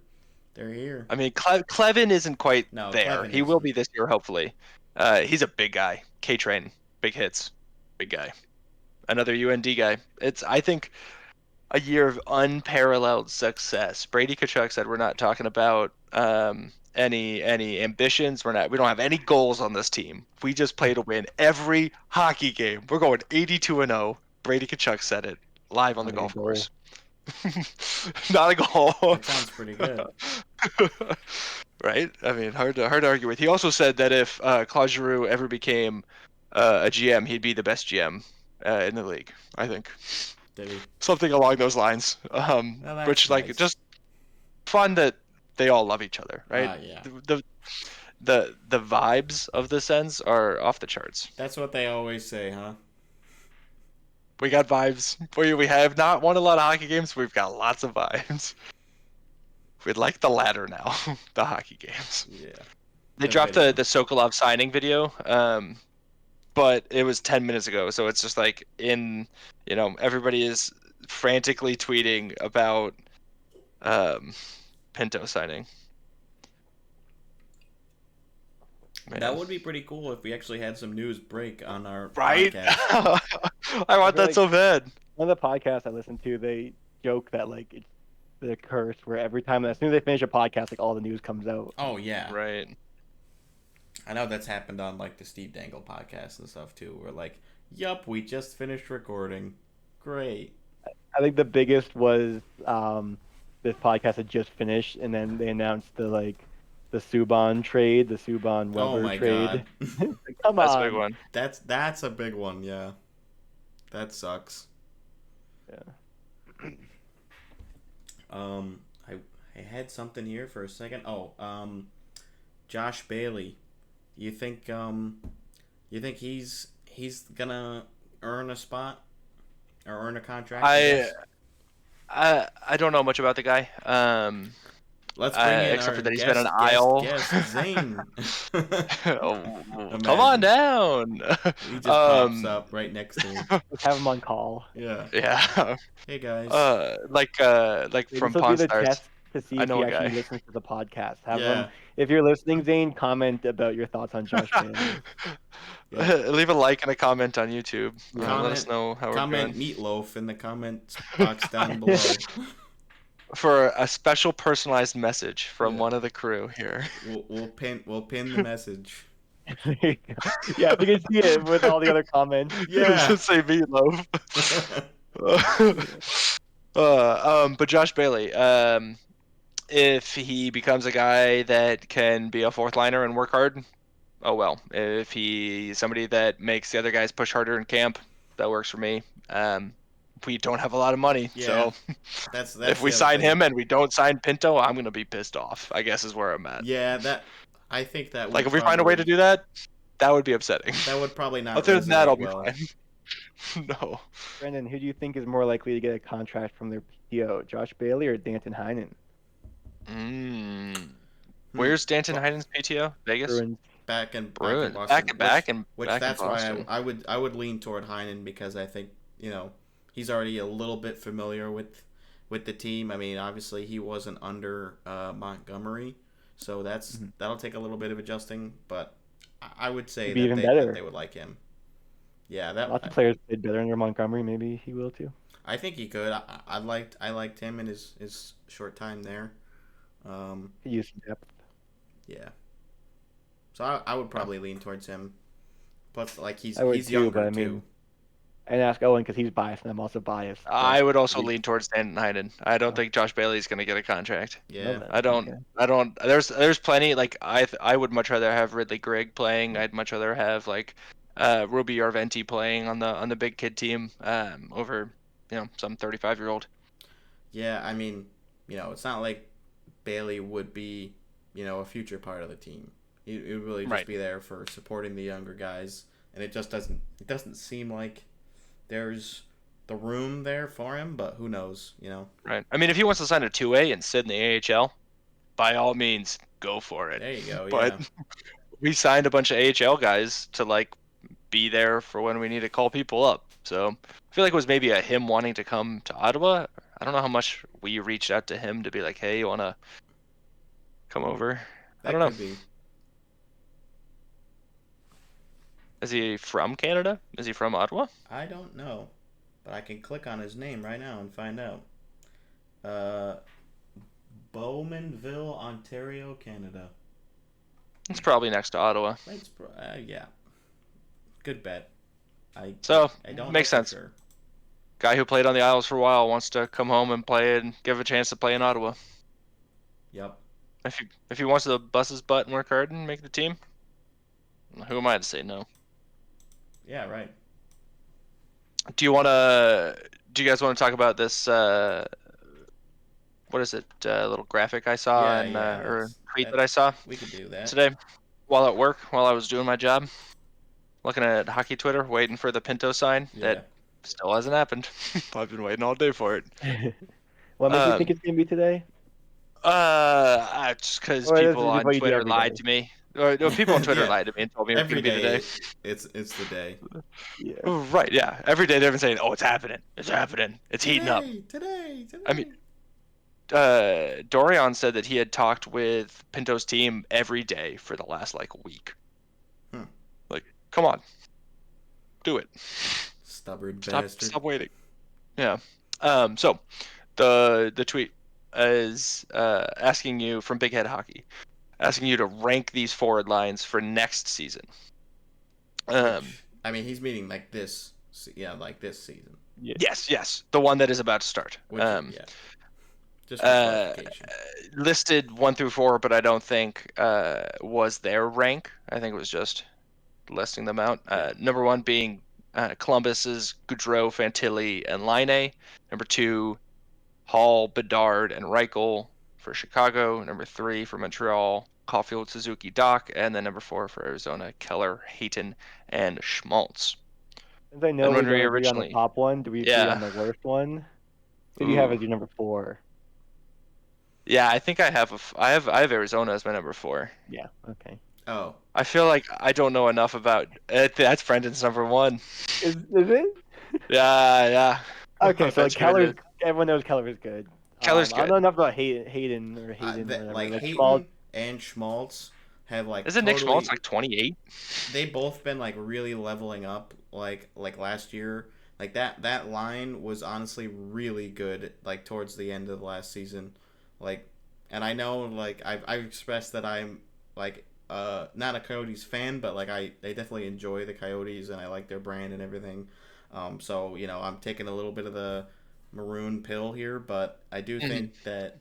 here. I mean, Clevin isn't quite No, there. Clevin He will isn't. be this year, hopefully. He's a big guy. K-Train, big hits, big guy. Another UND guy. It's, I think, a year of unparalleled success. Brady Tkachuk said we're not talking about any ambitions. We don't have any goals on this team. We just play to win every hockey game. We're going 82-0. Brady Tkachuk said it live on the golf course. Not a goal. That sounds pretty good. Right? I mean, hard to argue with. He also said that if Claude Giroux ever became a GM, he'd be the best GM in the league. I think Did he? something along those lines. That's Which like nice. just fun that they all love each other, right? Yeah. The vibes of the Sens are off the charts. That's what they always say, huh? We got vibes. We have not won a lot of hockey games. We've got lots of vibes. We'd like the latter now, the hockey games. Yeah. They dropped the Sokolov signing video, but it was 10 minutes ago, so it's just like everybody is frantically tweeting about Pinto signing. Man. That would be pretty cool if we actually had some news break on our podcast. I want that like, so bad. One of the podcasts I listen to, they joke that like it's the curse where every time, as soon as they finish a podcast, like all the news comes out. Oh yeah, right. I know that's happened on like the Steve Dangle podcast and stuff too. We're like, "Yup, we just finished recording. Great." I think the biggest was this podcast had just finished, and then they announced the Subban trade, the Subban Weber trade. Come That's on. a big one. That's a big one. Yeah, that sucks. Yeah. I had something here for a second. Oh, Josh Bailey. You think he's gonna earn a spot or earn a contract? I don't know much about the guy. Let's bring in except our for that he's guest, been an aisle. Zane. Come on down. He just pops up right next to me. Let's have him on call. Yeah. Yeah. Hey guys. Like from Pawn Pawn be the Stars. test to see I if know he a guy. actually listens to the podcast. Have Yeah. him, if you're listening, Zane, comment about your thoughts on Josh Bailey. Yeah. Leave a like and a comment on YouTube. Let us Comment- know how we're Comment doing. Meatloaf in the comment box down below. For a special personalized message from Yeah. one of the crew here. We'll pin the message. Yeah, you can see it with all the other comments. Yeah. Just say meatloaf. But Josh Bailey, if he becomes a guy that can be a fourth liner and work hard, oh well. If he's somebody that makes the other guys push harder in camp, that works for me. We don't have a lot of money, Yeah. so That's if we the other sign thing. him and we don't sign Pinto, I'm gonna be pissed off, I guess is where I'm at. Yeah, I think that would Like if we find a way to do that, that would be upsetting. that would probably not. Other than that, I'll resonate be well. fine. No. Brendan, who do you think is more likely to get a contract from their PTO, Josh Bailey or Danton Heinen? Where's Danton Heiden's PTO? Vegas? Bruins. Back in Bruins. Boston. Back in That's Boston. why I would lean toward Heinen because I think he's already a little bit familiar with the team. I mean, obviously he wasn't under Montgomery, so that'll take a little bit of adjusting. But I would say Maybe that even better. they would like him. Yeah, that Lots of players played better under Montgomery. Maybe he will too. I think he could. I liked him in his short time there. He used some depth. Yeah. So I would probably lean towards him. Plus, like he's I would too, younger but I too. mean, and ask Owen because he's biased and I'm also biased. I would also we- lean towards Stan Heinen. I don't Oh. think Josh Bailey's going to get a contract. Well Yeah. then, I don't. okay. I don't. There's plenty. Like I would much rather have Ridley Grigg playing. I'd much rather have like Ruby Arventi playing on the big kid team over some 35-year-old. Yeah, I mean, it's not like Bailey would be, a future part of the team. He would really just Right. be there for supporting the younger guys, and it doesn't seem like there's the room there for him, but who knows, Right. I mean, if he wants to sign a 2A and sit in the AHL, by all means, go for it. There you go, But yeah. we signed a bunch of AHL guys to like be there for when we need to call people up. So I feel like it was maybe a him wanting to come to Ottawa. I don't know how much we reached out to him to be like, hey, you want to come over? I That don't know. could be. Is he from Canada? Is he from Ottawa? I don't know, but I can click on his name right now and find out. Bowmanville, Ontario, Canada. It's probably next to Ottawa. Yeah. Good bet. So, I don't makes know for sense. sure. Guy who played on the Isles for a while wants to come home and play and give a chance to play in Ottawa. Yep. If he wants to bust his butt and work hard and make the team, who am I to say no? Yeah, right. Do you guys want to talk about this? What is it? Little graphic I saw or tweet that I saw We could do that. today while at work, while I was doing my job, looking at hockey Twitter, waiting for the Pinto sign Yeah. that still hasn't happened. I've been waiting all day for it. What makes you think it's gonna be today? Just because Or this people is just on what you do Twitter every lied day? to me. Or no, people on Twitter Yeah. lied to me and told me it was Every gonna be today. day, it's the day. Yeah. Right, yeah. Every day they've been saying, "Oh, it's happening. It's happening. It's heating up." Today. I mean, Dorian said that he had talked with Pinto's team every day for the last week. Like, come on, do it. Stubborn bastard. Stop waiting. Yeah. So the tweet is asking you from Big Head Hockey, asking you to rank these forward lines for next season. Which, I mean, he's meaning like this season. Yeah. Yes, the one that is about to start. Which, yeah. Just for clarification. Listed 1 through 4, but I don't think was their rank. I think it was just listing them out. Number 1 being Columbus's Goudreau, Fantilli, and Laine. Number 2, Hall, Bedard, and Reichel for Chicago. Number 3 for Montreal, Caulfield, Suzuki, Doc. And then number 4 for Arizona, Keller, Hayton, and Schmaltz. Since I know And we when don't we agree on the originally- top one, do we agree Yeah. on the worst one? Who do you have Ooh. as your number 4? Yeah, I think I have I have Arizona as my number 4. Yeah. Okay. Oh. I feel like I don't know enough about it. That's Brendan's number 1. Is it? Yeah. Okay, so That's Keller's. good. Everyone knows Keller is good. Keller's I don't good. know enough about Hayden or Hayden. Whatever. Like Hayton Schmaltz. and Schmaltz have Isn't Nick Schmaltz 28? They both been really leveling up like last year. Like that line was honestly really good towards the end of the last season. And I know I've expressed that I'm not a Coyotes fan, but I definitely enjoy the Coyotes and I like their brand and everything. So I'm taking a little bit of the maroon pill here, but I do think that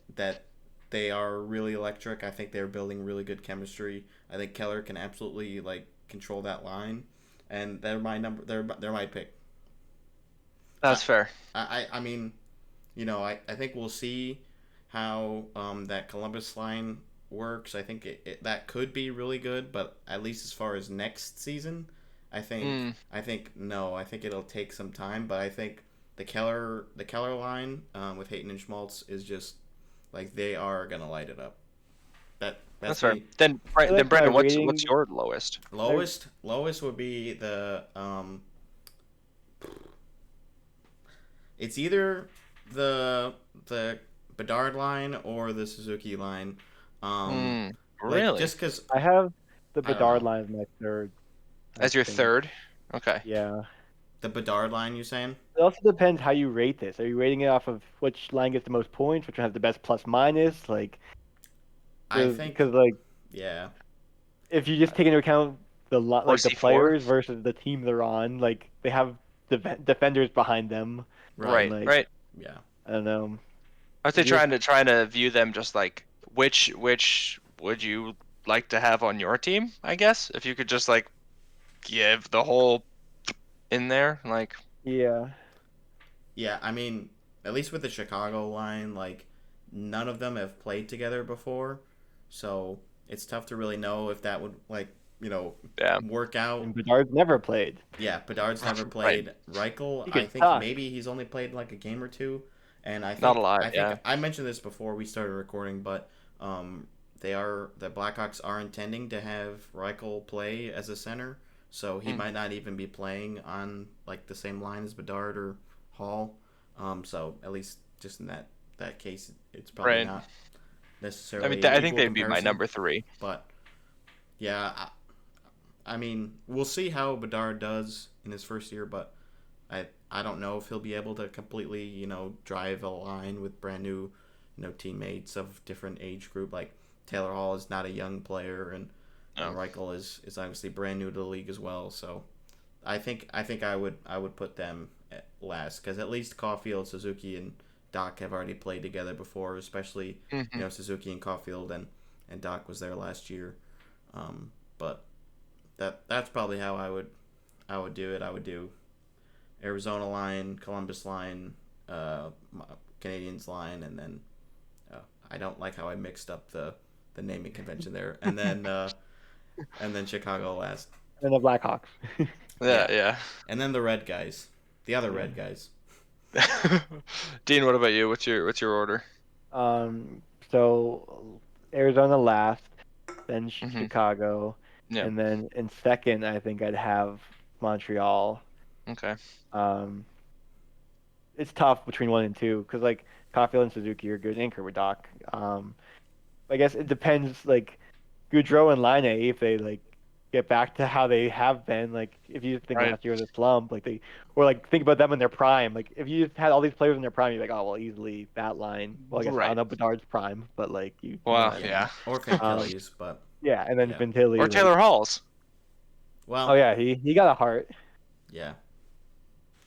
they are really electric. I think they're building really good chemistry. I think Keller can absolutely control that line, and they're my number. They're my pick. That's fair. I mean, I think we'll see how that Columbus line works. I think that could be really good, but at least as far as next season, I think no. I think it'll take some time, but I think the Keller line with Hayton and Schmaltz is just they are gonna light it up. That's fair. me. Then like Brendan, my what's rating- your lowest? Lowest would be the it's either the Bedard line or the Suzuki line. Really? Just because I have the I don't Bedard know. line as my third. I As your think. third? Okay. Yeah. the Bedard line, you saying? It also depends how you rate this. Are you rating it off of which line gets the most points, which one has the best plus minus? I think because yeah. if you just take into account the Or the C4? players versus the team they're on, they have defenders behind them. Right, Like, right. Yeah. I don't know. I would say If you're- trying to view them just like which would you like to have on your team, I guess? If you could just like give the whole in there, like Yeah. Yeah, I mean, at least with the Chicago line, like none of them have played together before, so it's tough to really know if that would like yeah, work out. And Bedard's never played. Yeah, Bedard's never right. played. Reichel, He I could think suck. maybe he's only played like a game or two, and Not a lot, I think yeah. I mentioned this before we started recording, but the Blackhawks are intending to have Reichel play as a center, so he might not even be playing on like the same line as Bedard or Hall. So at least just in that case, it's probably Right. not I necessarily mean, an I think equal they'd be my comparison. number 3. But yeah, I mean, we'll see how Bedard does in his first year, but I don't know if he'll be able to completely drive a line with brand new teammates of different age group. Like Taylor Hall is not a young player, and No. Reichel is obviously brand new to the league as well. So I think I would put them at last because at least Caulfield, Suzuki, and Doc have already played together before, especially Suzuki and Caulfield and Doc was there last year. But that's probably how I would do it. I would do Arizona line, Columbus line, Canadians line, and then I don't like how I mixed up the naming convention there, and then Chicago last. And the Blackhawks. Yeah. And then the red guys, the other red guys. Dean, what about you? What's your order? So Arizona last, then Chicago, Yeah. and then in second, I think I'd have Montreal. Okay. It's tough between 1 and 2 because like Caulfield and Suzuki are good, anchor with Doc. I guess it depends. Like Goudreau and Line, if they like get back to how they have been. Like if you think Right. last year was a slump, like think about them in their prime. Like if you had all these players in their prime, you're like, oh well, easily that line. Well, I guess I Right. don't know Bedard's prime, but like you. Wow, know what I mean. yeah. Or Fantilli's, but Yeah, and then Yeah. Fantilli. Or like- Taylor Hall's. well, Oh yeah, he got a heart. yeah,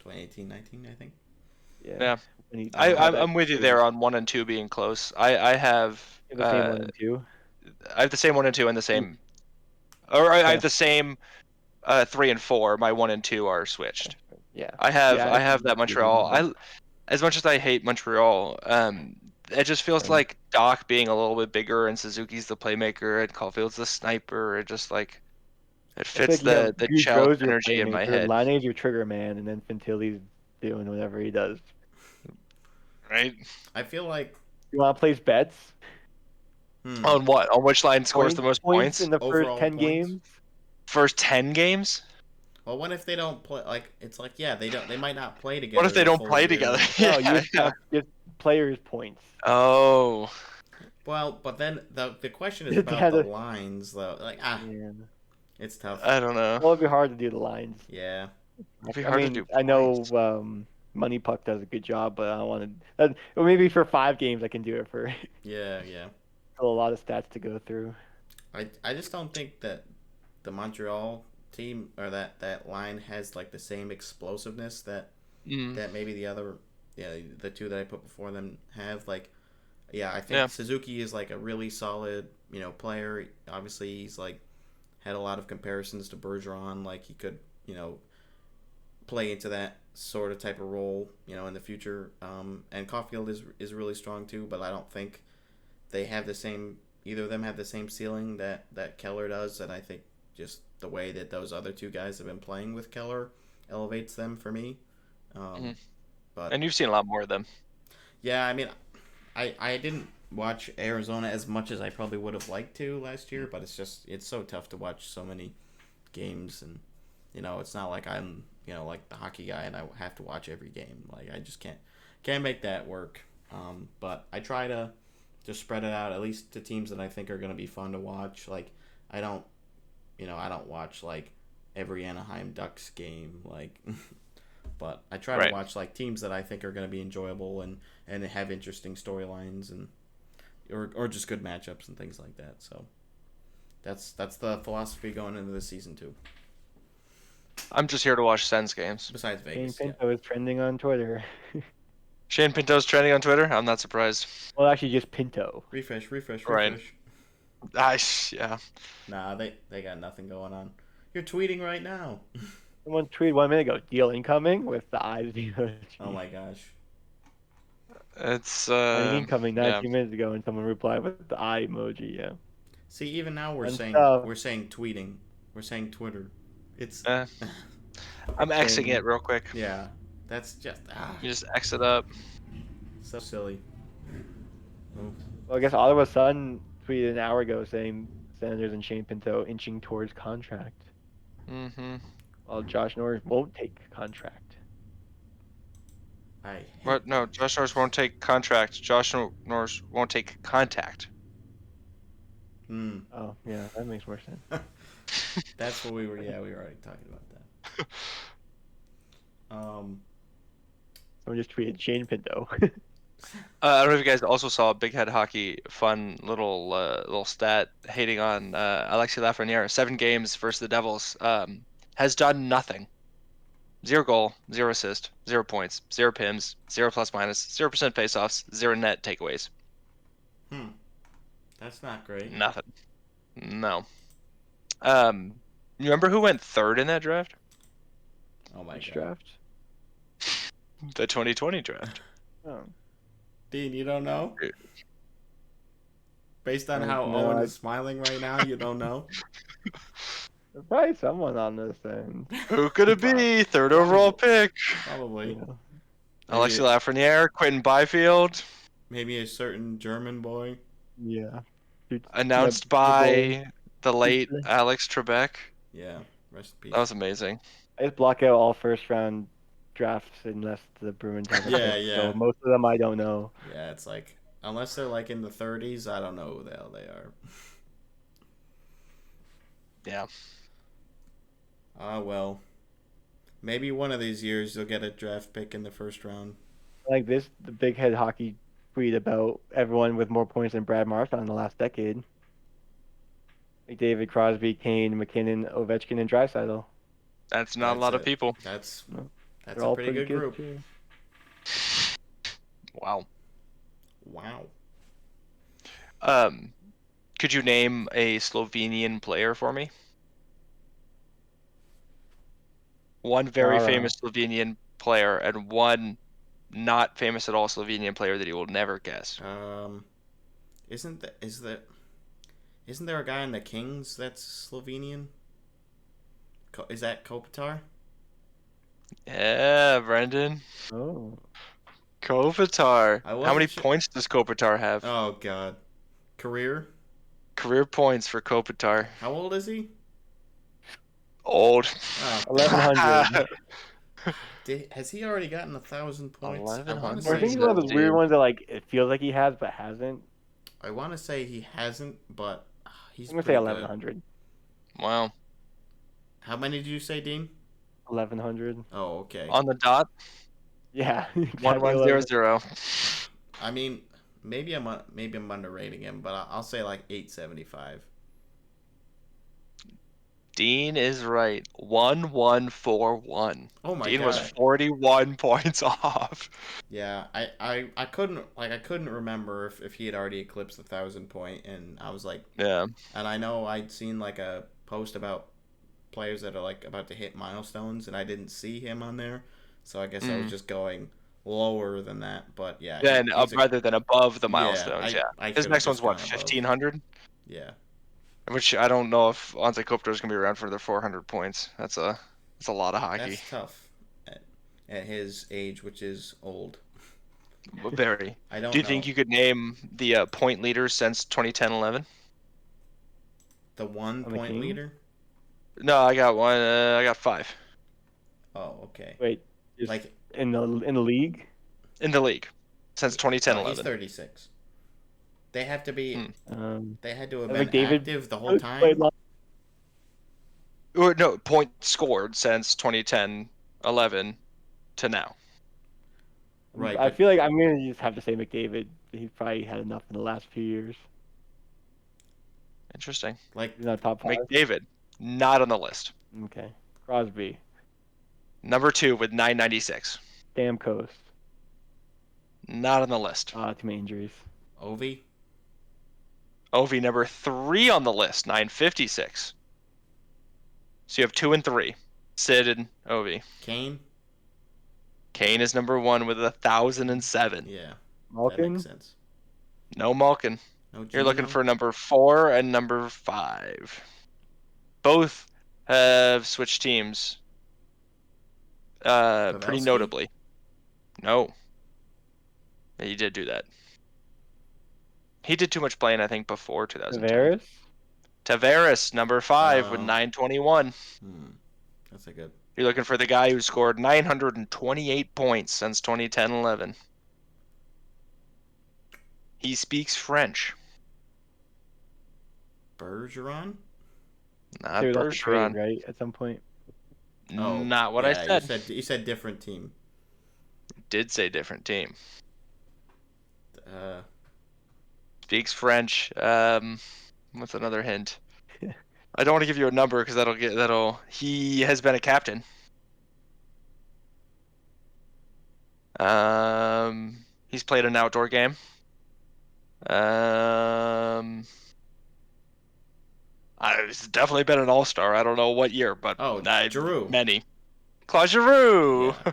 2018-19, I think. Yeah. Yeah. When he had that I'm with you big- there on 1 and 2 being close. I have the same 1 and 2. I have the same 1 and 2 and the same, or I have the same 3 and 4. My 1 and 2 are switched. Yeah. I have Yeah, I have that Montreal. As much as I hate Montreal, it just feels Same. like Doc being a little bit bigger and Suzuki's the playmaker and Caulfield's the sniper. It just like it fits the Chell Goudreau's your energy in my playmaker, head. Liney's your trigger man, and then Fantilli's doing whatever he does. Right? I feel like You want to place bets? On what? On which line scores the most points? in the Overall first 10 points? games? First 10 games? well, what if they don't play? Like it's like they might not play together. What if they the don't full play year. together? No, you just have just players' points. Oh. Well, but then the question is It's about kinda- the lines though. Like Man. it's tough. I don't know. Well, it'd be hard to do the lines. Yeah. It'd be I hard mean, to do I know points. Money Puck does a good job, but I don't want to. Well, maybe for 5 games I can do it for Yeah. a lot of stats to go through. I just don't think that the Montreal team or that line has like the same explosiveness that maybe the other the two that I put before them have. Like I think Suzuki is like a really solid player. Obviously he's like had a lot of comparisons to Bergeron. Like he could play into that sort of type of role in the future. And Caulfield is really strong too, but I don't think they have the same. Either of them have the same ceiling that Keller does, and I think just the way that those other two guys have been playing with Keller elevates them for me. But And you've seen a lot more of them. yeah, I mean, I didn't watch Arizona as much as I probably would have liked to last year, but it's so tough to watch so many games, and it's not like I'm like the hockey guy and I have to watch every game. Like I just can't make that work. But I try to just spread it out at least to teams that I think are going to be fun to watch. Like I don't watch like every Anaheim Ducks game, like, but I try to watch like teams that I think are going to be enjoyable and have interesting storylines and or just good matchups and things like that. So that's the philosophy going into the season too. I'm just here to watch Sens games. Besides Shane Vegas, yeah. Pinto is trending on Twitter. Shane Pinto's trending on Twitter. I'm not surprised. Well, actually, just Pinto. Refresh. Right. Yeah. Nah, they got nothing going on. You're tweeting right now. Someone tweeted 1 minute ago, deal incoming with the eyes emoji. Oh my gosh. It's I think incoming yeah. 19 minutes ago, and someone replied with the eye emoji. Yeah. See, even now we're And saying stuff. we're saying tweeting. We're saying Twitter. It's I'm Xing it real quick. yeah. That's just You just X it up. so silly. Oh. Well, I guess Ottawa Sun tweeted an hour ago saying Senators and Shane Pinto inching towards contract, Mm-hmm. while Josh Norris won't take contract. I hate What? No, Josh Norris won't take contract. Josh Norris won't take contact. Hmm. Oh, yeah, that makes more sense. That's what we were. Yeah, we were already talking about that. Someone just tweeted Shane Pinto. I don't know if you guys also saw Big Head Hockey fun little stat hating on Alexis Lafreniere. 7 games versus the Devils. Has done nothing. 0 goal, 0 assist, 0 points, 0 PIMs, 0 plus minus, 0% faceoffs, 0 net takeaways. That's not great. Nothing. No. You remember who went 3rd in that draft? Oh my Which god. draft? The 2020 draft. Oh. Dean, you don't know? Dude. Based on No, how no, Owen is smiling right now, you don't know? There's probably someone on this thing. Who could it be? 3rd overall pick. Probably. Yeah. Alexis Lafreniere, Quentin Byfield. Maybe a certain German boy. Yeah. Announced by the late Alex Trebek. Yeah. Rest in peace. That was amazing. I just block out all first round drafts unless the Bruins have a Yeah, pick. yeah. So most of them I don't know. Yeah, it's like unless they're like in the 30s, I don't know who the hell they are. Yeah. Well. Maybe one of these years you'll get a draft pick in the first round. Like this, the Big Head Hockey tweet about everyone with more points than Brad Marchand in the last decade. Like David Crosby, Kane, McKinnon, Ovechkin, and Draisaitl. That's not a lot of it. people. That's They're a all pretty good group. too. Wow. Wow. Could you name a Slovenian player for me? One very famous Slovenian player and one not famous at all Slovenian player that you will never guess. Isn't there a guy in the Kings that's Slovenian? Is that Kopitar? Yeah, Brendan. Oh. Kopitar. I wasn't How many sure- points does Kopitar have? Oh god. Career? Career points for Kopitar. How old is he? Old. Oh. 1,100. Has he already gotten 1,000 points? I want 1,100. to I say think he's one of those Dude. weird ones that like it feels like he has but hasn't. I want to say he hasn't, but he's I'm gonna pretty say good. 1,100. Wow. How many did you say, Dean? 1,100. Oh, okay. On the dot. Yeah. 1100. I mean, maybe I'm underrating him, but I'll say like 875. Dean is right. 1141. Oh my Dean god. was 41 points off. Yeah, I couldn't remember if he had already eclipsed the 1,000 point, and I was like, Yeah. and I know I'd seen like a post about players that are like about to hit milestones, and I didn't see him on there, so I guess I was just going lower than that. But yeah, Then rather than above the milestones, yeah. I His could've next just one's what, gone above. 1,500? Yeah. Which I don't know if Anze Kopitar is gonna be around for their 400 points. That's a lot of hockey. That's tough at his age, which is old. Very. I don't. Do you think you could name the point leader since 2010-11? The 1 On the point Kings? leader? No, I got one. I got 5 Oh, okay. Wait, just Like in the league? in the league since 2010-11. he's 36. They have to be. They had to have been McDavid active the whole time. played long- Or no, points scored since 2010-11 to now. Right. I but- feel like I'm gonna just have to say McDavid. He's probably had enough in the last few years. Interesting. Like He's not top 5. McDavid, not on the list. Okay. Crosby. Number 2 with 996. Stamkos. Not on the list. Too many injuries. Ovi. Ovi, number 3 on the list, 956. So you have 2 and 3. Sid and Ovi. Kane. Kane is number 1 with 1,007. Yeah. That Malkin. makes sense. No Malkin. No You're looking Gino? for number 4 and number 5. Both have switched teams. Pretty Pavelski? notably. No. He did do that. He did too much playing, I think, before 2010. Tavares. Tavares, number 5 with 921. That's a good. You're looking for the guy who scored 928 points since 2010-11. He speaks French. Bergeron? Not They were also traded, Bergeron. right? At some point. Oh, Not what I yeah, said. You said different team. Did say different team. Uh, Speaks French. What's another hint? I don't want to give you a number because he has been a captain. He's played an outdoor game. He's definitely been an all-star. I don't know what year, but Giroux. Many. Claude Giroux. Yeah.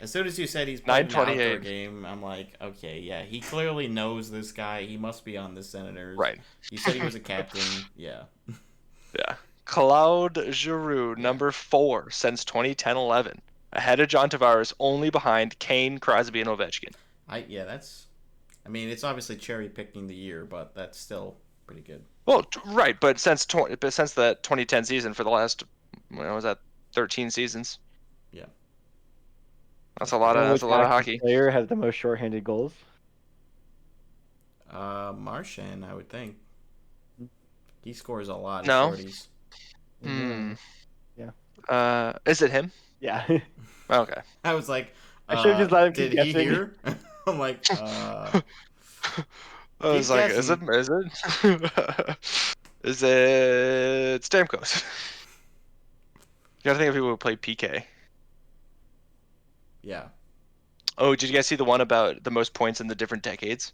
As soon as you said he's playing an outdoor 928. game, I'm like, okay, yeah, he clearly knows this guy. He must be on the Senators. Right. You said he was a captain. Yeah. Yeah. Claude Giroux, number 4 since 2010-11. Ahead of John Tavares, only behind Kane, Crosby, and Ovechkin. It's obviously cherry picking the year, but that's still pretty good. Well, right, but since the 2010 season, for the last, when was that, 13 seasons? Yeah. That's a lot of hockey. Player has the most shorthanded goals. Marchand, I would think. He scores a lot No. of shorties. Yeah. Is it him? Yeah. Okay. I was like, I should have just let him did keep he guessing. hear? I'm like, I was keep like, guessing. is it? Is it Stamkos? You gotta think of people who play PK. Yeah. Oh, did you guys see the one about the most points in the different decades?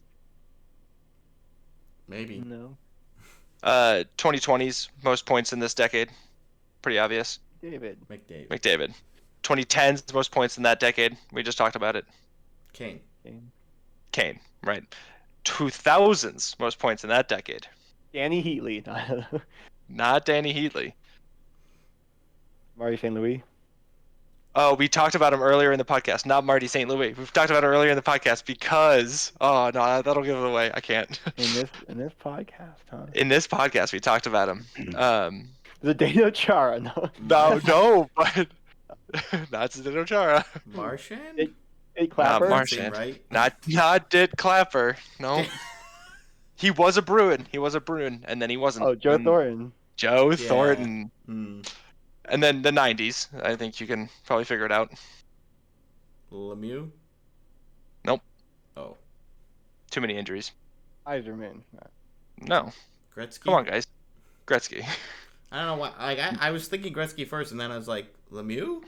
Maybe. No. 2020's most points in this decade. Pretty obvious. David. McDavid. 2010's most points in that decade. We just talked about it. Kane. Kane, right. 2000's most points in that decade. Danny Heatley. Not Danny Heatley. Marty St. Louis. Oh, we talked about him earlier in the podcast. Not Marty St. Louis. We've talked about it earlier in the podcast because... Oh, no, that'll give it away. I can't. In this podcast, huh? In this podcast, we talked about him. The Dano Chara. No. No, but... Not Zdeno Chara. Marchand? Hey, Clapper. Marchand. Right? Not Dit Clapper. No. He was a Bruin, and then he wasn't. Oh, Joe Thornton. Joe Yeah. Thornton. And then the 90s. I think you can probably figure it out. Lemieux? Nope. Oh. Too many injuries. Eiserman. No. Gretzky? Come on, guys. Gretzky. I don't know why. I was thinking Gretzky first, and then I was like, Lemieux?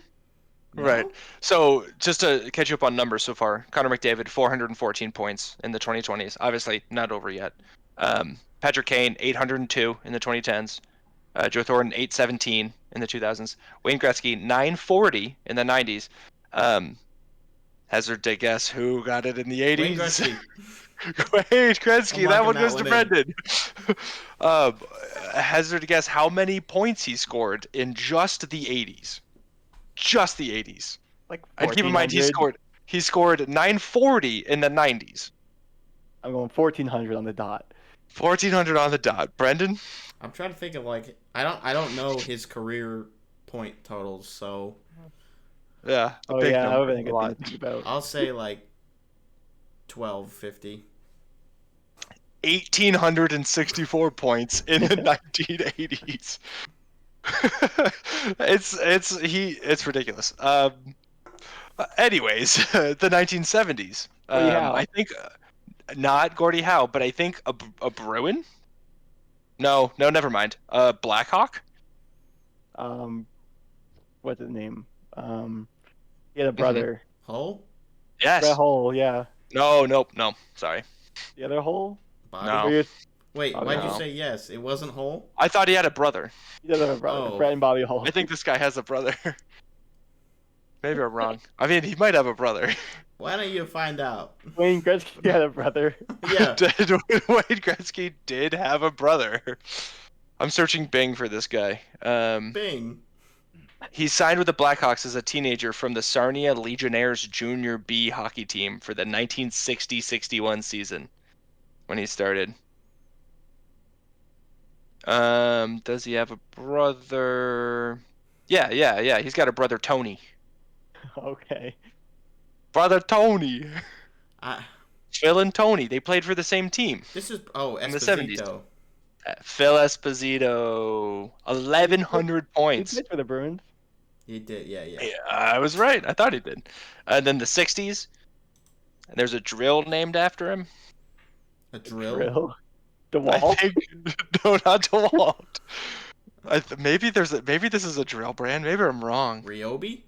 No? Right. So, just to catch you up on numbers so far, Connor McDavid, 414 points in the 2020s. Obviously, not over yet. Patrick Kane, 802 in the 2010s. Joe Thornton, 817 in the 2000s. Wayne Gretzky, 940 in the 90s. Hazard to guess who got it in the 80s? Wayne Gretzky. Wayne Gretzky. I'm That one locking goes that to one Brendan. Hazard to guess how many points he scored in just the 80s. Just the 80s. Like And keep in mind, he 1400. scored 940 in the 90s. I'm going 1400 on the dot. 1400 on the dot. Brendan? I'm trying to think of I don't know his career point totals, so Yeah. Oh big yeah, that number, would have been a a good lot. thing to think about. I'll say 1250. 1,864 points in the 1980s. It's ridiculous. Anyways, the 1970s. Gordie Howe. I think not Gordie Howe, but I think a Bruin. No, never mind. Blackhawk. What's his name? He had a brother. Hull? Yes. Brett Hull, yeah. No. Sorry. The other Hull? Bobby? No. Or you're- Wait, Bobby why'd you Hull. say yes? It wasn't Hull? I thought he had a brother. He does have a brother. Oh. Brett and Bobby Hull. I think this guy has a brother. Maybe I'm wrong. I mean, he might have a brother. Why don't you find out? Wayne Gretzky had a brother. Yeah. Wayne Gretzky did have a brother. I'm searching Bing for this guy. Bing. He signed with the Blackhawks as a teenager from the Sarnia Legionnaires Junior B hockey team for the 1960-61 season when he started. Does he have a brother? Yeah. He's got a brother, Tony. Okay. Brother Tony. I, Phil and Tony. They played for the same team. this is In the 70s. Esposito. Phil Esposito. 1,100 He points. played for the Bruins. He did, yeah. Yeah, I was right. I thought he did. And then the 60s. There's a drill named after him. A drill? Drill. I DeWalt. think no, not DeWalt. Maybe this is a drill brand. Maybe I'm wrong. Ryobi?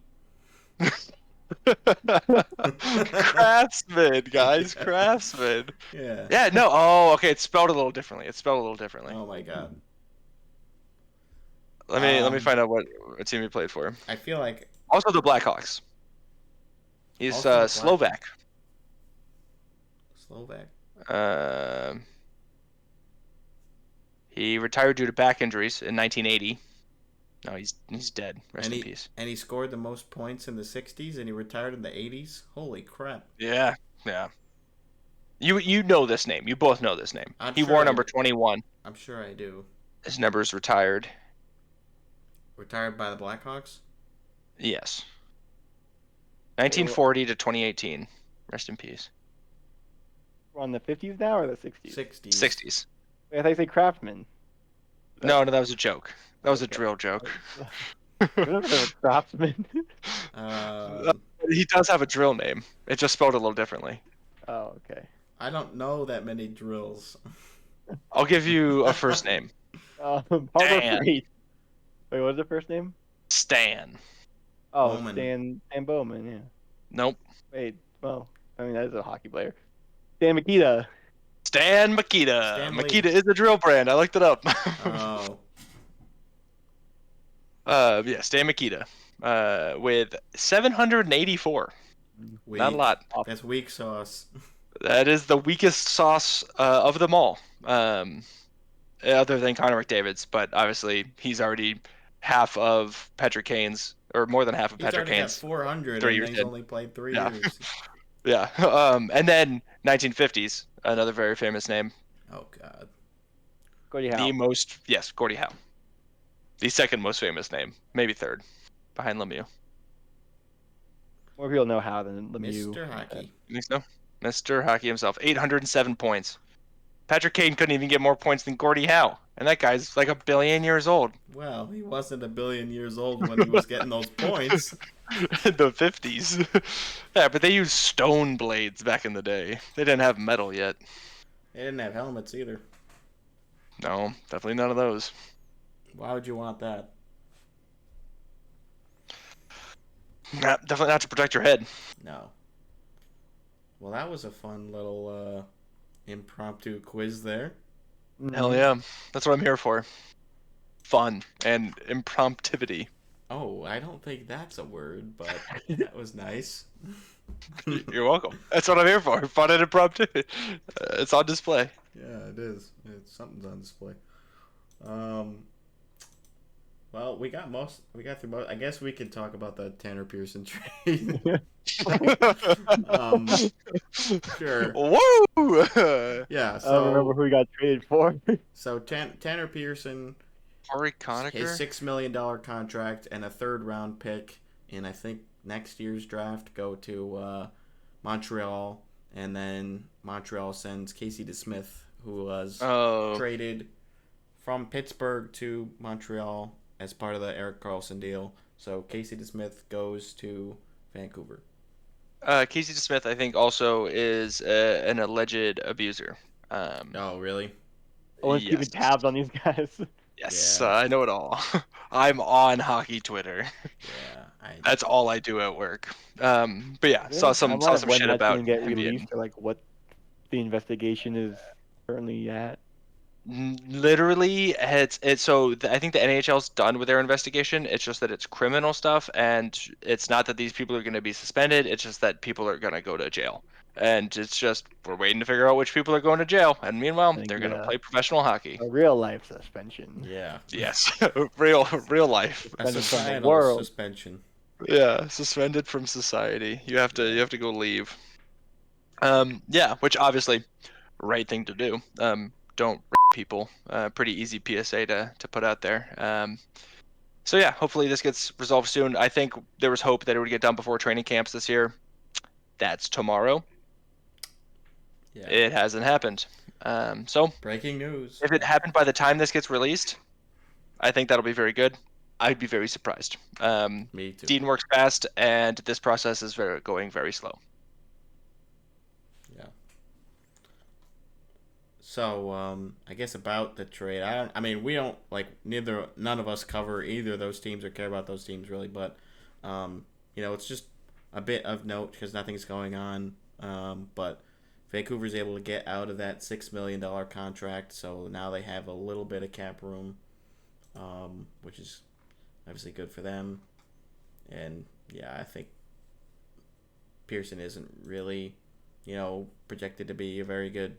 Craftsman, guys, Craftsman. Yeah. Yeah, no. Oh, okay. It's spelled a little differently. Oh my god. Let me find out what team he played for. I feel like Also the Blackhawks. He's Also the Slovak. Slovak. He retired due to back injuries in 1980. No, he's dead. Rest in peace. And he scored the most points in the 60s and he retired in the 80s? Holy crap. Yeah. You know this name. You both know this name. I'm He sure wore I number do. 21. I'm sure I do. His number's retired. Retired by the Blackhawks? Yes. 1940 to 2018. Rest in peace. We're on the 50s now or the 60s? 60s. 60s. Wait, I thought you said Craftsman. No, that was a joke. That was a Okay. drill joke. Craftsman. He does have a drill name. It just spelled a little differently. Oh, okay. I don't know that many drills. I'll give you a first name. Harbor Dan. Freight. Wait, what was the first name? Stan. Oh, Bowman. Stan Bowman, yeah. Nope. Wait, well, I mean, that is a hockey player. Stan Mikita. Stan Makita. Stan Lee. Makita is a drill brand. I looked it up. Oh. Yeah, Stan Makita. With 784. Weak. Not a lot. That's weak sauce. That is the weakest sauce of them all, other than Connor McDavid's. But obviously, he's already half of Patrick Kane's, or more than half of He's Patrick already got Kane's. 400 3 and years he's in. only played 3 Yeah. years. Yeah. And then 1950s, another very famous name. Oh, God. Gordie Howe. Gordie Howe. The second most famous name, maybe third, behind Lemieux. More people know Howe than Lemieux. Mr. Hockey. You think so? Mr. Hockey himself, 807 points. Patrick Kane couldn't even get more points than Gordie Howe, and that guy's like 1 billion years old. Well, he wasn't 1 billion years old when he was getting those points. In the 50s. Yeah, but they used stone blades back in the day. They didn't have metal yet. They didn't have helmets either. No, definitely none of those. Why would you want that? Definitely not to protect your head. No. Well, that was a fun little impromptu quiz there. Hell yeah. That's what I'm here for. Fun and impromptivity. Oh, I don't think that's a word, but that was nice. You're welcome. That's what I'm here for. Fun and impromptivity. It's on display. Yeah, it is. Something's on display. Well, we got through most. I guess we could talk about the Tanner Pearson trade. Sure. Woo! Yeah. I don't remember So, who he got traded for. Tanner Pearson, Corey his Conacher? $6 million contract and a 3rd round pick in I think next year's draft go to Montreal, and then Montreal sends Casey DeSmith, who was traded from Pittsburgh to Montreal as part of the Erik Karlsson deal. So Casey DeSmith goes to Vancouver. Casey DeSmith, I think, also is an alleged abuser. Oh, really? Owen's keeping tabs on these guys. Yes, Yeah. I know it all. I'm on hockey Twitter. Yeah. That's all I do at work. But yeah, Is there saw a some timeline of when shit that's about going to get him being released, or like what the investigation is currently at? literally it's so I think the NHL's done with their investigation. It's just that it's criminal stuff, and it's not that these people are going to be suspended. It's just that people are going to go to jail, and it's just we're waiting to figure out which people are going to jail. And meanwhile, Like, they're going to yeah, play professional hockey. a real life suspension, Yeah. Yes, real life. A suspended from the societal world. suspension. Yeah, suspended from society. You have to go leave. Yeah, which obviously right thing to do. Don't rape people. Pretty easy PSA to put out there. So yeah, hopefully this gets resolved soon. I think there was hope that it would get done before training camps this year. That's tomorrow. Yeah. It hasn't happened. So Breaking news. if it happened by the time this gets released, I think that'll be very good. I'd be very surprised. Me too. Dean works fast, and this process is going very slow. Yeah. So, I guess about the trade, I mean, we don't none of us cover either of those teams or care about those teams really, but, it's just a bit of note because nothing's going on. But Vancouver's able to get out of that $6 million contract, so now they have a little bit of cap room, which is obviously good for them. And yeah, I think Pearson isn't really, projected to be a very good,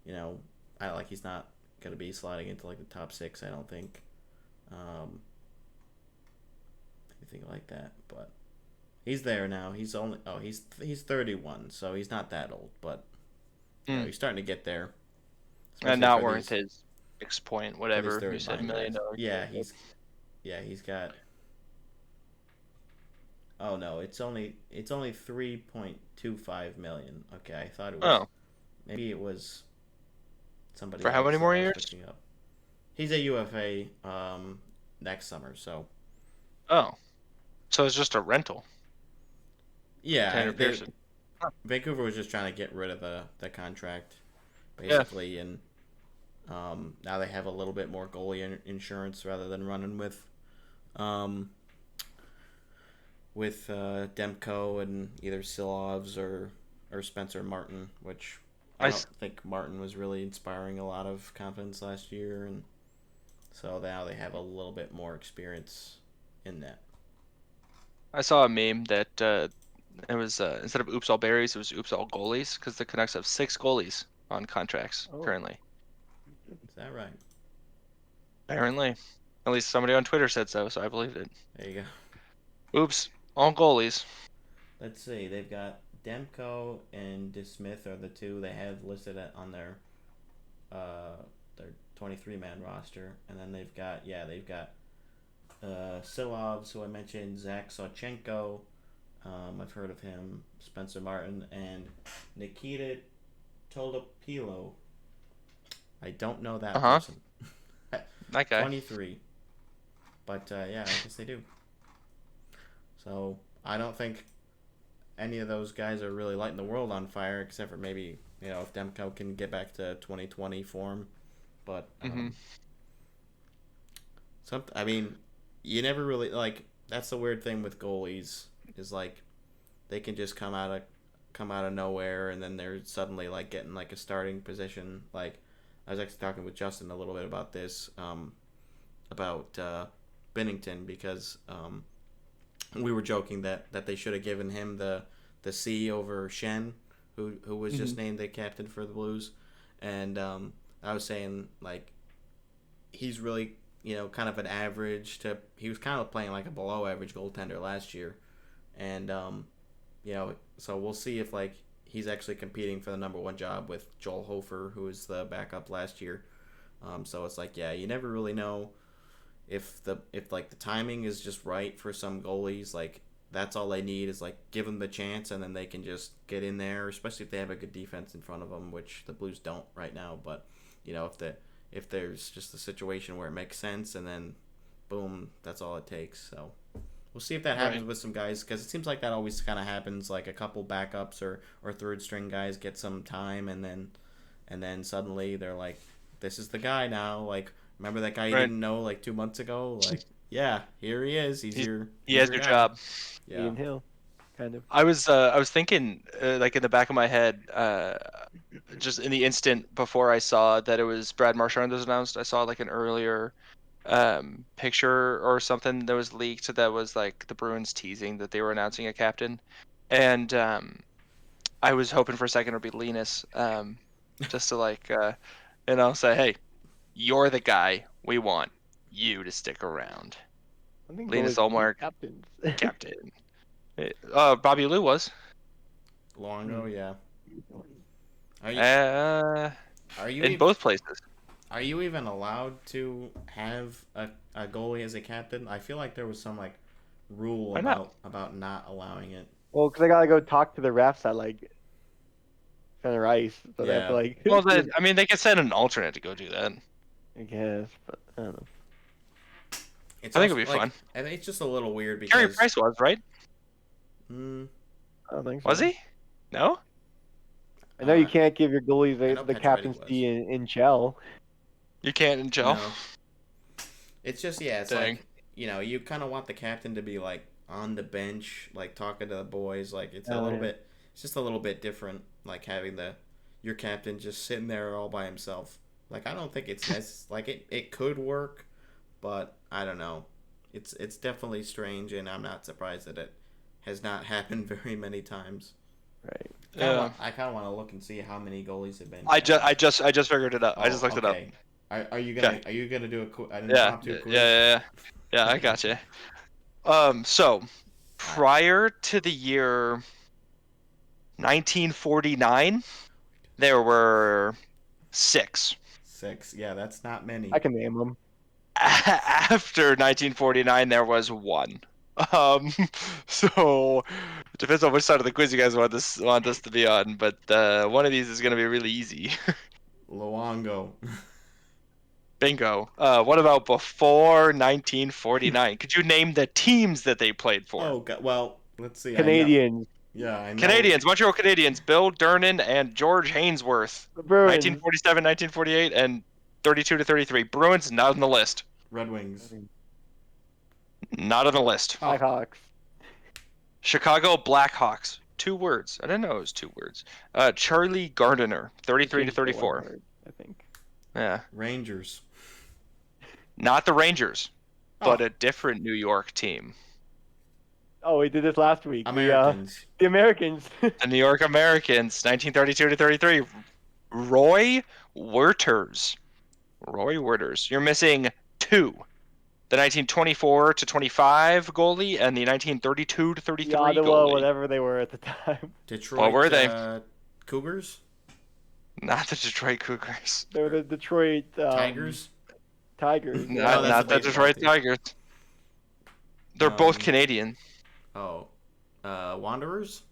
he's not going to be sliding into like the top 6, I don't think. Anything like that, but he's there now. He's 31, so he's not that old, but he's starting to get there. And not worth his 6 point whatever you said $1 million. Yeah, he's got. Oh no, it's only 3.25 million. Okay, I thought it was. Oh. Maybe it was somebody for how many more years? He's a UFA next summer, so. Oh, so it's just a rental. Yeah, Vancouver was just trying to get rid of the contract, basically, and now they have a little bit more goalie insurance rather than running with Demko and either Silovs or Spencer Martin, which I don't think Martin was really inspiring a lot of confidence last year, and so now they have a little bit more experience in that. I saw a meme that it was instead of oops all berries, it was oops all goalies, because the Canucks have 6 goalies on contracts currently. Is that right? Apparently. At least somebody on Twitter said so I believed it. There you go. Oops, all goalies. Let's see. They've got Demko and DeSmith are the two they have listed on their 23-man roster, and then they've got Silovs, who I mentioned, Zach Sawchenko, I've heard of him, Spencer Martin, and Nikita Tolopilo. I don't know that person. That guy. 23. But yeah, I guess they do. So I don't think any of those guys are really lighting the world on fire, except for maybe if Demko can get back to 2020 form. But I mean, you never really that's the weird thing with goalies is they can just come out of nowhere, and then they're suddenly getting a starting position. I was actually talking with Justin a little bit about this, about Binnington, because we were joking that they should have given him the C over Shen, who was just named the captain for the Blues, and I was saying he's really kind of an average to he was kind of playing like a below average goaltender last year, and so we'll see if he's actually competing for the number 1 job with Joel Hofer, who was the backup last year. So it's you never really know if the timing is just right for some goalies. That's all they need is give them the chance, and then they can just get in there, especially if they have a good defense in front of them, which the Blues don't right now. But if there's just a situation where it makes sense, and then boom, that's all it takes. So we'll see if that happens with some guys, because it seems like that always kind of happens. A couple backups or third string guys get some time, and then suddenly they're this is the guy now. Remember that guy you didn't know 2 months ago? Yeah, here he is. He He's has your your guy. job. Yeah. Ian Hill, kind of. I was thinking, like in the back of my head, just in the instant before I saw that it was Brad Marchand that was announced, I saw like an earlier picture or something that was leaked that was like the Bruins teasing that they were announcing a captain, and I was hoping for a second it would be Linus, just to like say, hey, you're the guy we want you to stick around. I think Linus goalies can be Ullmark, captains. captain. Bobby Lou was. Longo, yeah. Are you are you In even, both places. are you even allowed to have a goalie as a captain? I feel like there was some like rule Why not? about not allowing it. Well, because I gotta go talk to the refs at like center ice, so they have to Yeah. like. Well, they could send an alternate to go do that. I guess, but I don't know. It's I think also, it'd be like, fun. I think it's just a little weird Carey because Price was, right? I don't think so. Was he? No? I know you can't give your goalies I know the Pacioretty captaincy was. in Chell. You can't in gel? No. It's just, yeah, it's Dang. like, you kind of want the captain to be like on the bench, like talking to the boys. Like it's it's just a little bit different, like having your captain just sitting there all by himself. Like I don't think it's like it could work, but I don't know. It's definitely strange, and I'm not surprised that it has not happened very many times. Right. I kind of want to look and see how many goalies have been. I just figured it up. I just looked it up. Are you gonna do an Yeah. impromptu quiz? Yeah, I got you. So prior to the year 1949, there were 6. 6. Yeah, that's not many. I can name them. After 1949, there was 1. So it depends on which side of the quiz you guys want us to be on, but one of these is going to be really easy. Luongo. Bingo. What about before 1949? Could you name the teams that they played for? Oh, God. Well, let's see. Canadians. I know. Canadians, Montreal Canadiens, Bill Durnan and George Hainsworth. The Bruins. 1947, 1948, and 32 to 33. Bruins not on the list. Red Wings. Not on the list. Blackhawks. Chicago Blackhawks. 2 words. I didn't know it was 2 words. Charlie Gardiner, 33 to 34. I think. Yeah. Rangers. Not the Rangers, but a different New York team. Oh, we did this last week. Americans. The Americans. The New York Americans, 1932 to 33. Roy Werters. You're missing 2. The 1924 to 25 goalie and the 1932 to 33 Ottawa, goalie. whatever they were at the time. Detroit. What were they? Cougars. Not the Detroit Cougars. They were the Detroit Tigers. Tigers. Not the Detroit Tigers. They're both Canadian. Oh. Wanderers.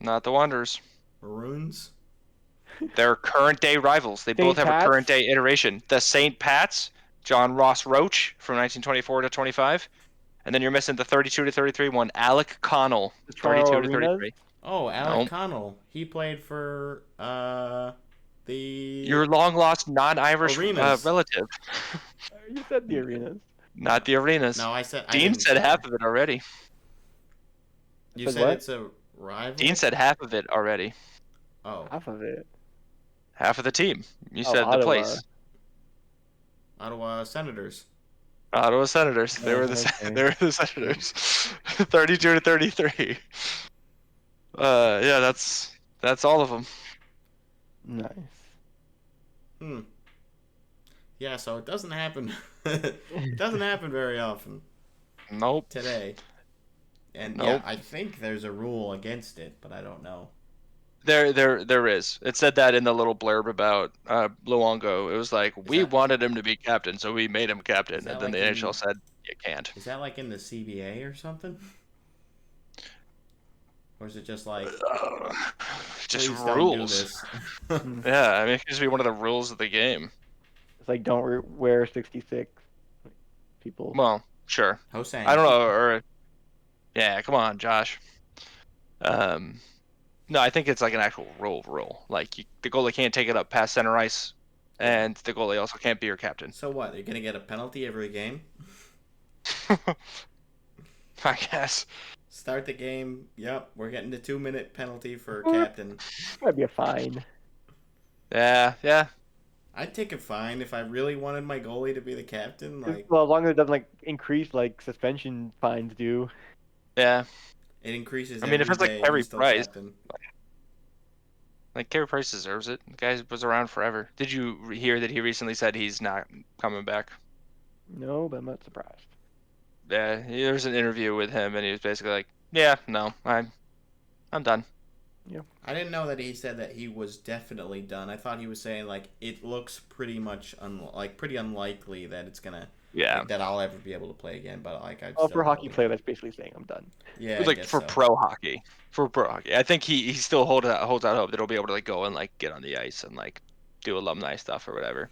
Not the Wanderers. Maroons. They're current day rivals. They both have a current day iteration. The St. Pats, John Ross Roach from 1924 to 25. And then you're missing the 32 to 33 one, Alec Connell, 32 to 33. Oh, Alec Connell. He played for your long lost non-Irish relative. You said the Arenas. Not the Arenas. No, I said Dean said half of it already. You said it's a rival? Dean said half of it already. Oh. Half of it. Half of the team. You said Ottawa. the place. Ottawa Senators. Ottawa Senators. They were the Senators. 32 to 33. Yeah, that's all of them. Nice. Yeah, so it doesn't happen. It doesn't happen very often. Nope. Today. And nope. Yeah, I think there's a rule against it, but I don't know. There is. It said that in the little blurb about Luongo. It was like, we wanted him to be captain, so we made him captain. And then the NHL said, you can't. Is that like in the CBA or something? Or is it just like... just rules. Yeah, I mean, it could just be one of the rules of the game. It's like, don't wear 66 people. Well, sure. Hosang. I don't know. Yeah, come on, Josh. No, I think it's like an actual rule. Like, the goalie can't take it up past center ice, and the goalie also can't be your captain. So what? They're going to get a penalty every game? I guess. Start the game. Yep, we're getting the 2-minute penalty for captain. That'd be a fine. Yeah. I'd take a fine if I really wanted my goalie to be the captain. Like, Well, as long as it doesn't like increase like suspension fines do. Yeah. it increases I mean, if every it's like day. Carey He's still Price, captain. like Carey Price deserves it. The guy was around forever. Did you hear that he recently said he's not coming back? No, but I'm not surprised. Yeah, there was an interview with him, and he was basically like, "Yeah, no, I'm done." Yeah. I didn't know that he said that he was definitely done. I thought he was saying like it looks pretty much pretty unlikely that it's gonna Yeah, like that I'll ever be able to play again. But like I Oh, still for a hockey believe player, him. that's basically saying I'm done. Yeah, I like guess for so. pro hockey. For pro hockey, I think he still holds out hope that he'll be able to like go and like get on the ice and like do alumni stuff or whatever.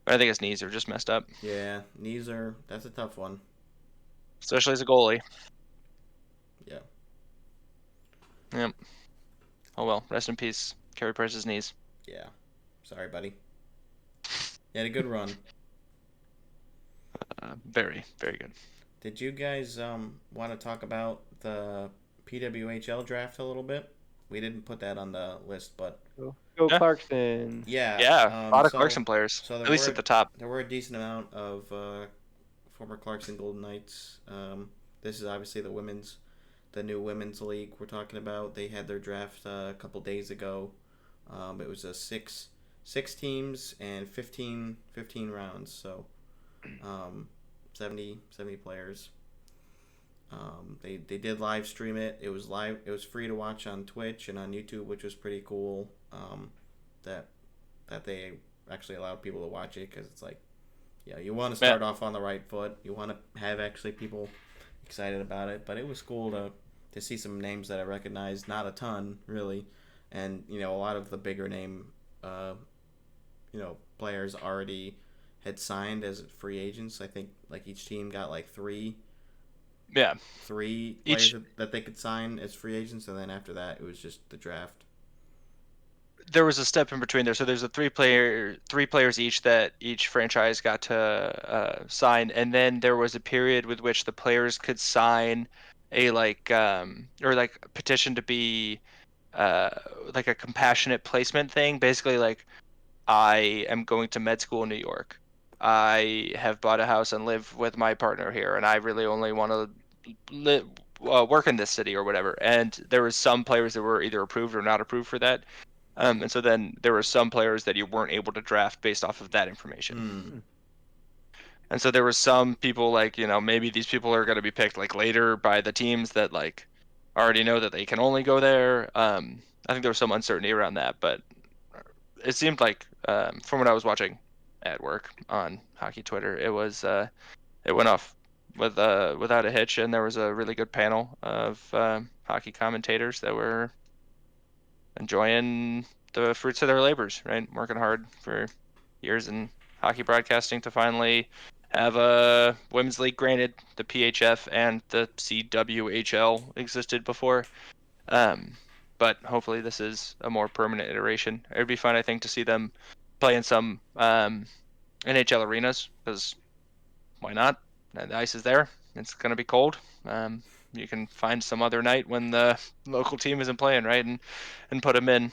But I think his knees are just messed up, Yeah, that's a tough one. especially as a goalie. Yeah. Yep. Oh well, rest in peace, Carey Price's knees. Yeah. Sorry, buddy. You had a good run. Very, very good. Did you guys want to talk about the PWHL draft a little bit? We didn't put that on the list, but Go Yeah. Clarkson. yeah. Yeah, a lot of Clarkson players, So at least at the top. there were a decent amount of former Clarkson Golden Knights. This is obviously the new women's league we're talking about. They had their draft a couple days ago. It was a six teams and 15 rounds, so 70 players. They did live stream it. It was live. It was free to watch on Twitch and on YouTube, which was pretty cool. That they actually allowed people to watch it, because it's like, yeah, you want to start off on the right foot. You want to have actually people excited about it. But it was cool to see some names that I recognized. Not a ton really, and a lot of the bigger name players already had signed as free agents. I think like each team got like three Yeah, players that they could sign as free agents, and then after that it was just the draft. there was a step in between there. So there's three players each that each franchise got to sign, and then there was a period with which the players could sign a or like petition to be uh like a compassionate placement thing. Basically, like, I am going to med school in New York. I have bought a house and live with my partner here, and I really only want to work in this city or whatever. And there was some players that were either approved or not approved for that. And so then there were some players that you weren't able to draft based off of that information. Mm. And so there were some people like, maybe these people are going to be picked like later by the teams that like already know that they can only go there. I think there was some uncertainty around that, but it seemed like from what I was watching at work on hockey Twitter, it went off without a hitch, and there was a really good panel of hockey commentators that were enjoying the fruits of their labors, right? Working hard for years in hockey broadcasting to finally have a women's league. Granted, the PHF and the CWHL existed before, but hopefully this is a more permanent iteration. It would be fun, I think, to see them play in some NHL arenas, because why not? The ice is there. It's going to be cold. You can find some other night when the local team isn't playing, right, and put them in.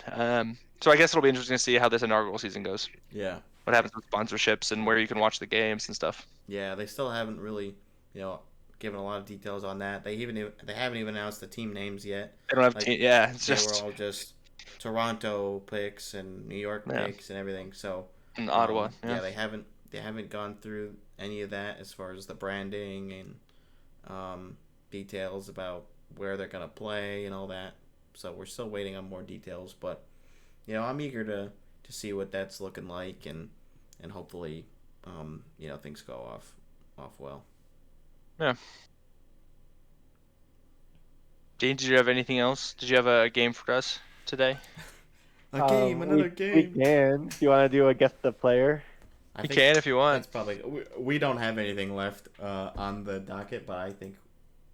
So I guess it'll be interesting to see how this inaugural season goes. Yeah. What happens with sponsorships and where you can watch the games and stuff. Yeah, they still haven't really, given a lot of details on that. They haven't even announced the team names yet. They don't have Like, yeah, it's they just were all just Toronto picks and New York Yeah. picks and everything. So in Ottawa. yeah, they haven't gone through any of that as far as the branding and details about where they're gonna play and all that. So we're still waiting on more details, but I'm eager to see what that's looking like, and hopefully things go off well. Yeah. Dean, did you have anything else? Did you have a game for us today? Another game. We can. Do you want to do a guess the player? I You think can if you want. that's probably we don't have anything left on the docket, but I think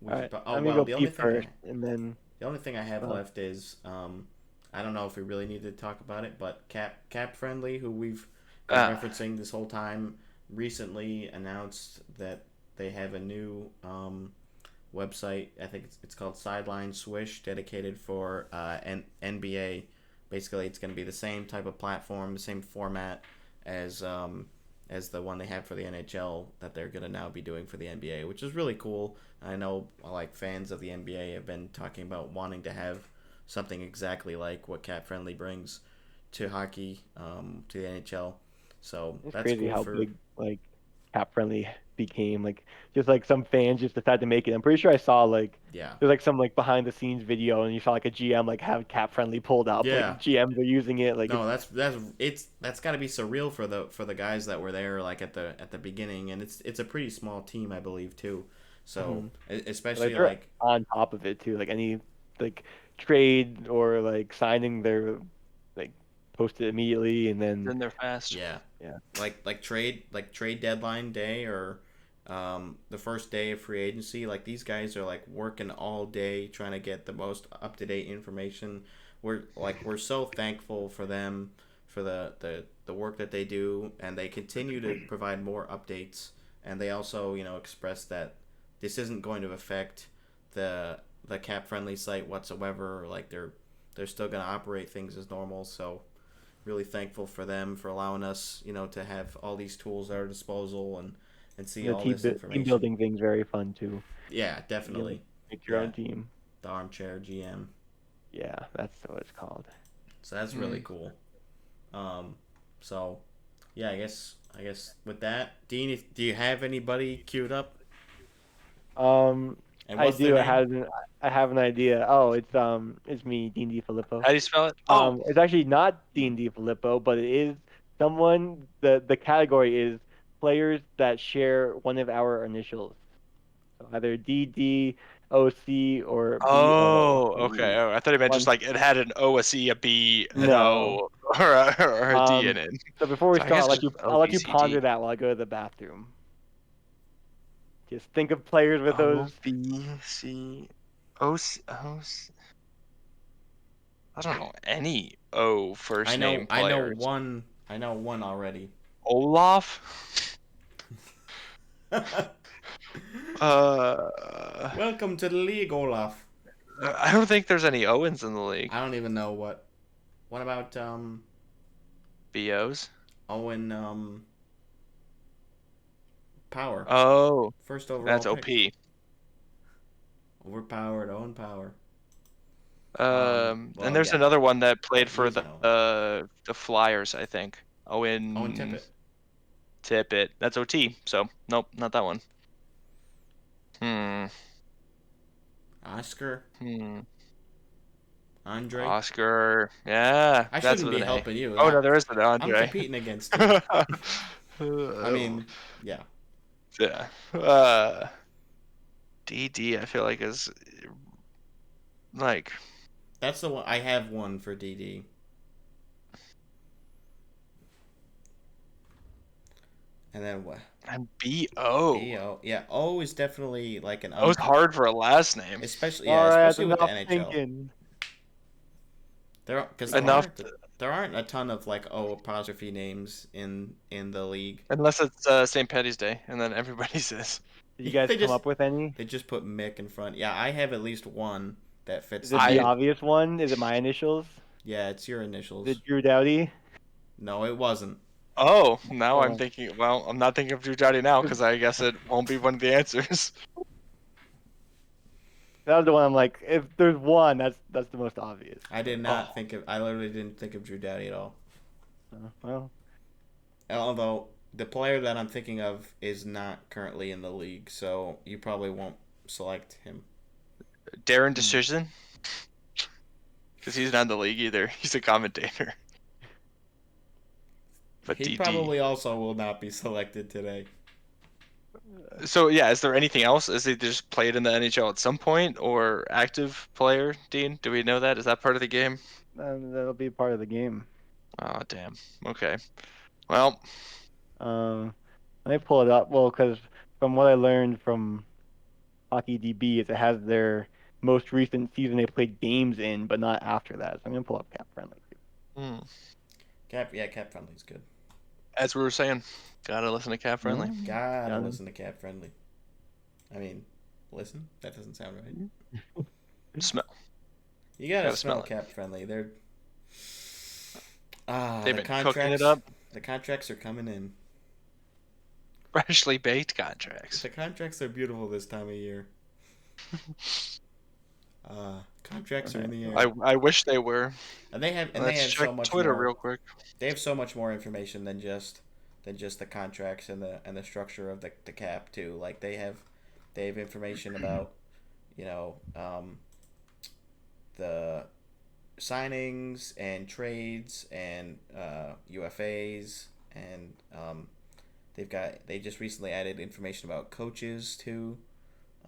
we All should. right. Oh I'm well, gonna the go only pee thing first, and then the only thing I have left is I don't know if we really need to talk about it, but Cap Friendly, who we've been referencing this whole time, recently announced that they have a new website. I think it's called Sideline Swish, dedicated for NBA. Basically, it's going to be the same type of platform, the same format as the one they have for the NHL that they're going to now be doing for the NBA, which is really cool. I know like fans of the NBA have been talking about wanting to have something exactly like what Cap Friendly brings to hockey, to the NHL. So It's that's crazy cool how for big like Cap Friendly became. Like just like some fans just decided to make it. I'm pretty sure I saw like yeah. there's like some like behind the scenes video and you saw like a GM like have Cap Friendly pulled up. Yeah. Like GMs are using it. Like No, that's got to be surreal for the guys that were there like at the beginning, and it's a pretty small team, I believe, too. So especially they're like on top of it too. Like any like trade or like signing, they're like posted immediately and then Then they're fast. yeah, yeah. trade deadline day, or the first day of free agency. Like these guys are like working all day trying to get the most up to date information. We're so thankful for them for the work that they do, and they continue to provide more updates. And they also express that this isn't going to affect the Cap Friendly site whatsoever. Like they're still going to operate things as normal. So really thankful for them for allowing us, to have all these tools at our disposal and see The all this team information. building thing's very fun too. Yeah, You can, like, definitely. make your Yeah, own team. the armchair GM. Yeah, that's what it's called. So that's really cool. So yeah, I guess with that, Dean, do you have anybody queued up? And I what's do. their name? I have an idea. Oh, it's me, Dean DeFilippo. How do you spell it? Oh, It's actually not Dean DeFilippo, but it is someone. The category is players that share one of our initials, so either DDOC or BO. oh, okay. Oh, I thought it meant just One. like it had an O, a C, a B, an No. O, or a D in Um. it. So before we So I start, guess just I'll O, let B, you C, D. ponder that while I go to the bathroom. Just think of players with O, those. B, C, O, C, O, C. I don't know any O first name I know players. one. I know one already. Olaf? Welcome to the league, Olaf. I don't think there's any Owens in the league. I don't even know what. What about BOs? Owen Power? Oh, First overall that's pick. OP. Overpowered Owen Power. And Well, there's yeah, another one that played but for he's an Owen. the Flyers, I think. Owen Owen Tippett. Tippett. That's OT. So nope, not that one. Hmm. Oscar. Hmm. Andre. Oscar. Yeah, I that's shouldn't with be an A. helping you. Oh no, there is an I'm Andre. competing against you. I mean, yeah. Yeah. DD, I feel like is like That's the one. I have one for DD. And then what? and BO. BO. Yeah, O is definitely like an That was hard for a last name. especially All right, that's especially with the enough NHL. thinking. There Enough, aren't a ton of like O apostrophe names in the league. unless it's St. Patty's Day, and then everybody says. Did you guys They come just up with any? they just put Mick in front. Yeah, I have at least one that fits Is the it the I mold. obvious one? Is it my initials? Yeah, it's your Is initials. it Drew Doughty? No, it wasn't. Oh, now I'm Oh. thinking. Well, I'm not thinking of Drew Doughty now because I guess it won't be one of the answers. That was the one I'm like, if there's one, that's the most obvious. I did not think of. I literally didn't think of Drew Doughty at all. Well, Although the player that I'm thinking of is not currently in the league, so you probably won't select him. Darren Decision, because he's not in the league either. He's a commentator. But He DD. probably also will not be selected today. So yeah, is there anything else? Is he just played in the NHL at some point or active player? Dean, do we know that? Is that part of the game? that'll be part of the game. Oh damn. Okay. Well, Let me pull it up. Well, because from what I learned from Hockey DB, is it has their most recent season they played games in, but not after that. So I'm gonna pull up Cap Friendly. Cap Friendly's good. as we were saying, gotta listen to Cap Friendly. Gotta Done. listen to Cap Friendly. I mean, listen, that doesn't sound right. Smell. You gotta Gotta smell smell it. cap friendly. They're They've the been cooking it contracts. up. The contracts are coming in. Freshly baked contracts. The contracts are beautiful this time of year. Contracts are in the air, I wish they were. and they have Let's check so much Twitter more. real quick. They have so much more information than just the contracts and the structure of the cap too. Like they have information about you know the signings and trades and UFAs and they just recently added information about coaches too,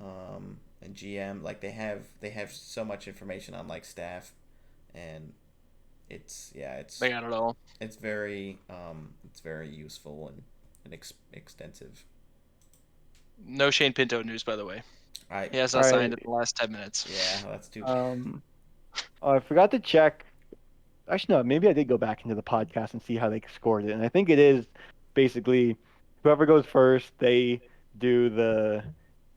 and GM. Like they have so much information on like staff, and it's They got it all. it's very useful and extensive. No Shane Pinto news, by the way. I He has All not right. signed in the last 10 minutes. Yeah, that's too. Oh, I forgot to check. Actually, no, maybe I did go back into the podcast and see how they scored it. And I think it is basically whoever goes first, they do the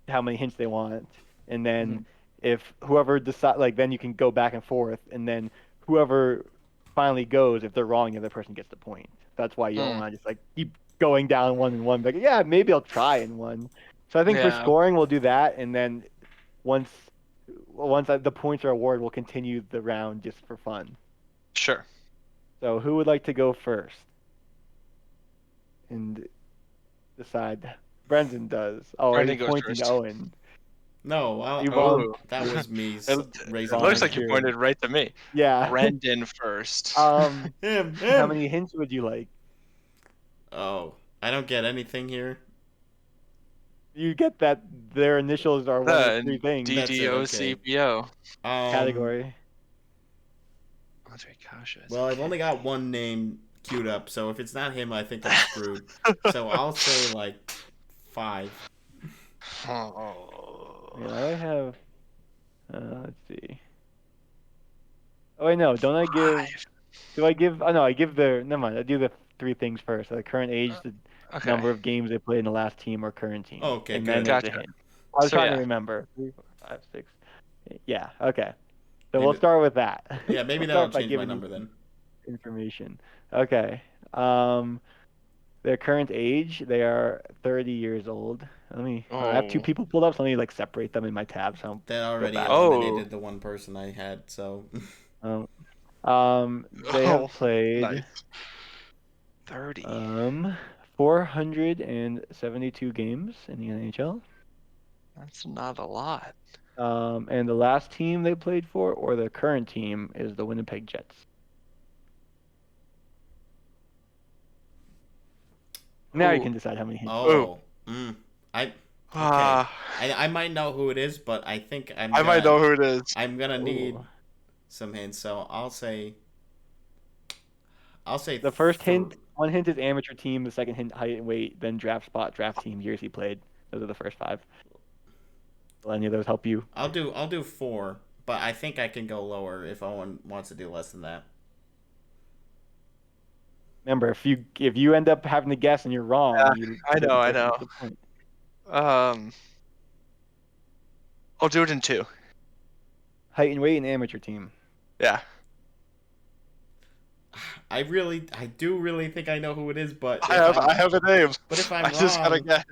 how many hints they want. And then if whoever decide like then you can go back and forth and then whoever finally goes, if they're wrong, the other person gets the point. That's why you don't want to just like keep going down one and one. Like, yeah, maybe I'll try in one. So I think for Yeah. scoring we'll do that, and then once the points are awarded, we'll continue the round just for fun. Sure. So who would like to go first? And decide. Brendan does. Oh, Brendan he's goes pointing first. to Owen. No, You that was me It raising. looks my like you hand. pointed right to me. Yeah. Brendan first. Him. Him. How many hints would you like? Oh, I don't get anything here. You get that their initials are one of three things. DDOCPO. Category. Andre cautious. Well, I've only got one name queued up, so if it's not him, I think I'm screwed. So I'll say like 5. Oh. Yeah, I have. Let's see. Oh wait, no. Don't I give? Do I give? Oh no, I give the. Never mind. I do the 3 things first. So the current age, the Okay. number of games they played in the last team or current team. Okay, and good. then there's Gotcha. a hint. I was So, trying to yeah. remember. 3, 4, 5, 6. Yeah. Okay. So Maybe- we'll start with that. Yeah, maybe We'll that'll start by change my giving number you then. information. Okay. Their current age, they are 30 years old. I have 2 Oh. people pulled up, so let me like separate them in my tabs. So That already back. eliminated the one person I had, so. They have played Nice. 30. 472 games in the NHL. That's not a lot. And the last team they played for, or the current team, is the Winnipeg Jets. Now you Ooh. can decide how many hints. Oh. Okay. Ah, I might know who it is, but I think I might know who it is. I'm gonna need Ooh. some hints, so I'll say The first hint, one hint is amateur team. The second hint, height and weight. Then draft spot, draft team, years he played. Those are the first 5. Will any of those help you? I'll do 4, but I think I can go lower if Owen wants to do less than that. Remember, if you end up having to guess and you're wrong, I know. get the point. I'll do it in 2. Height and weight and amateur team. Yeah. I do really think I know who it is, but I have a name. But if I'm I just gotta wrong, guess.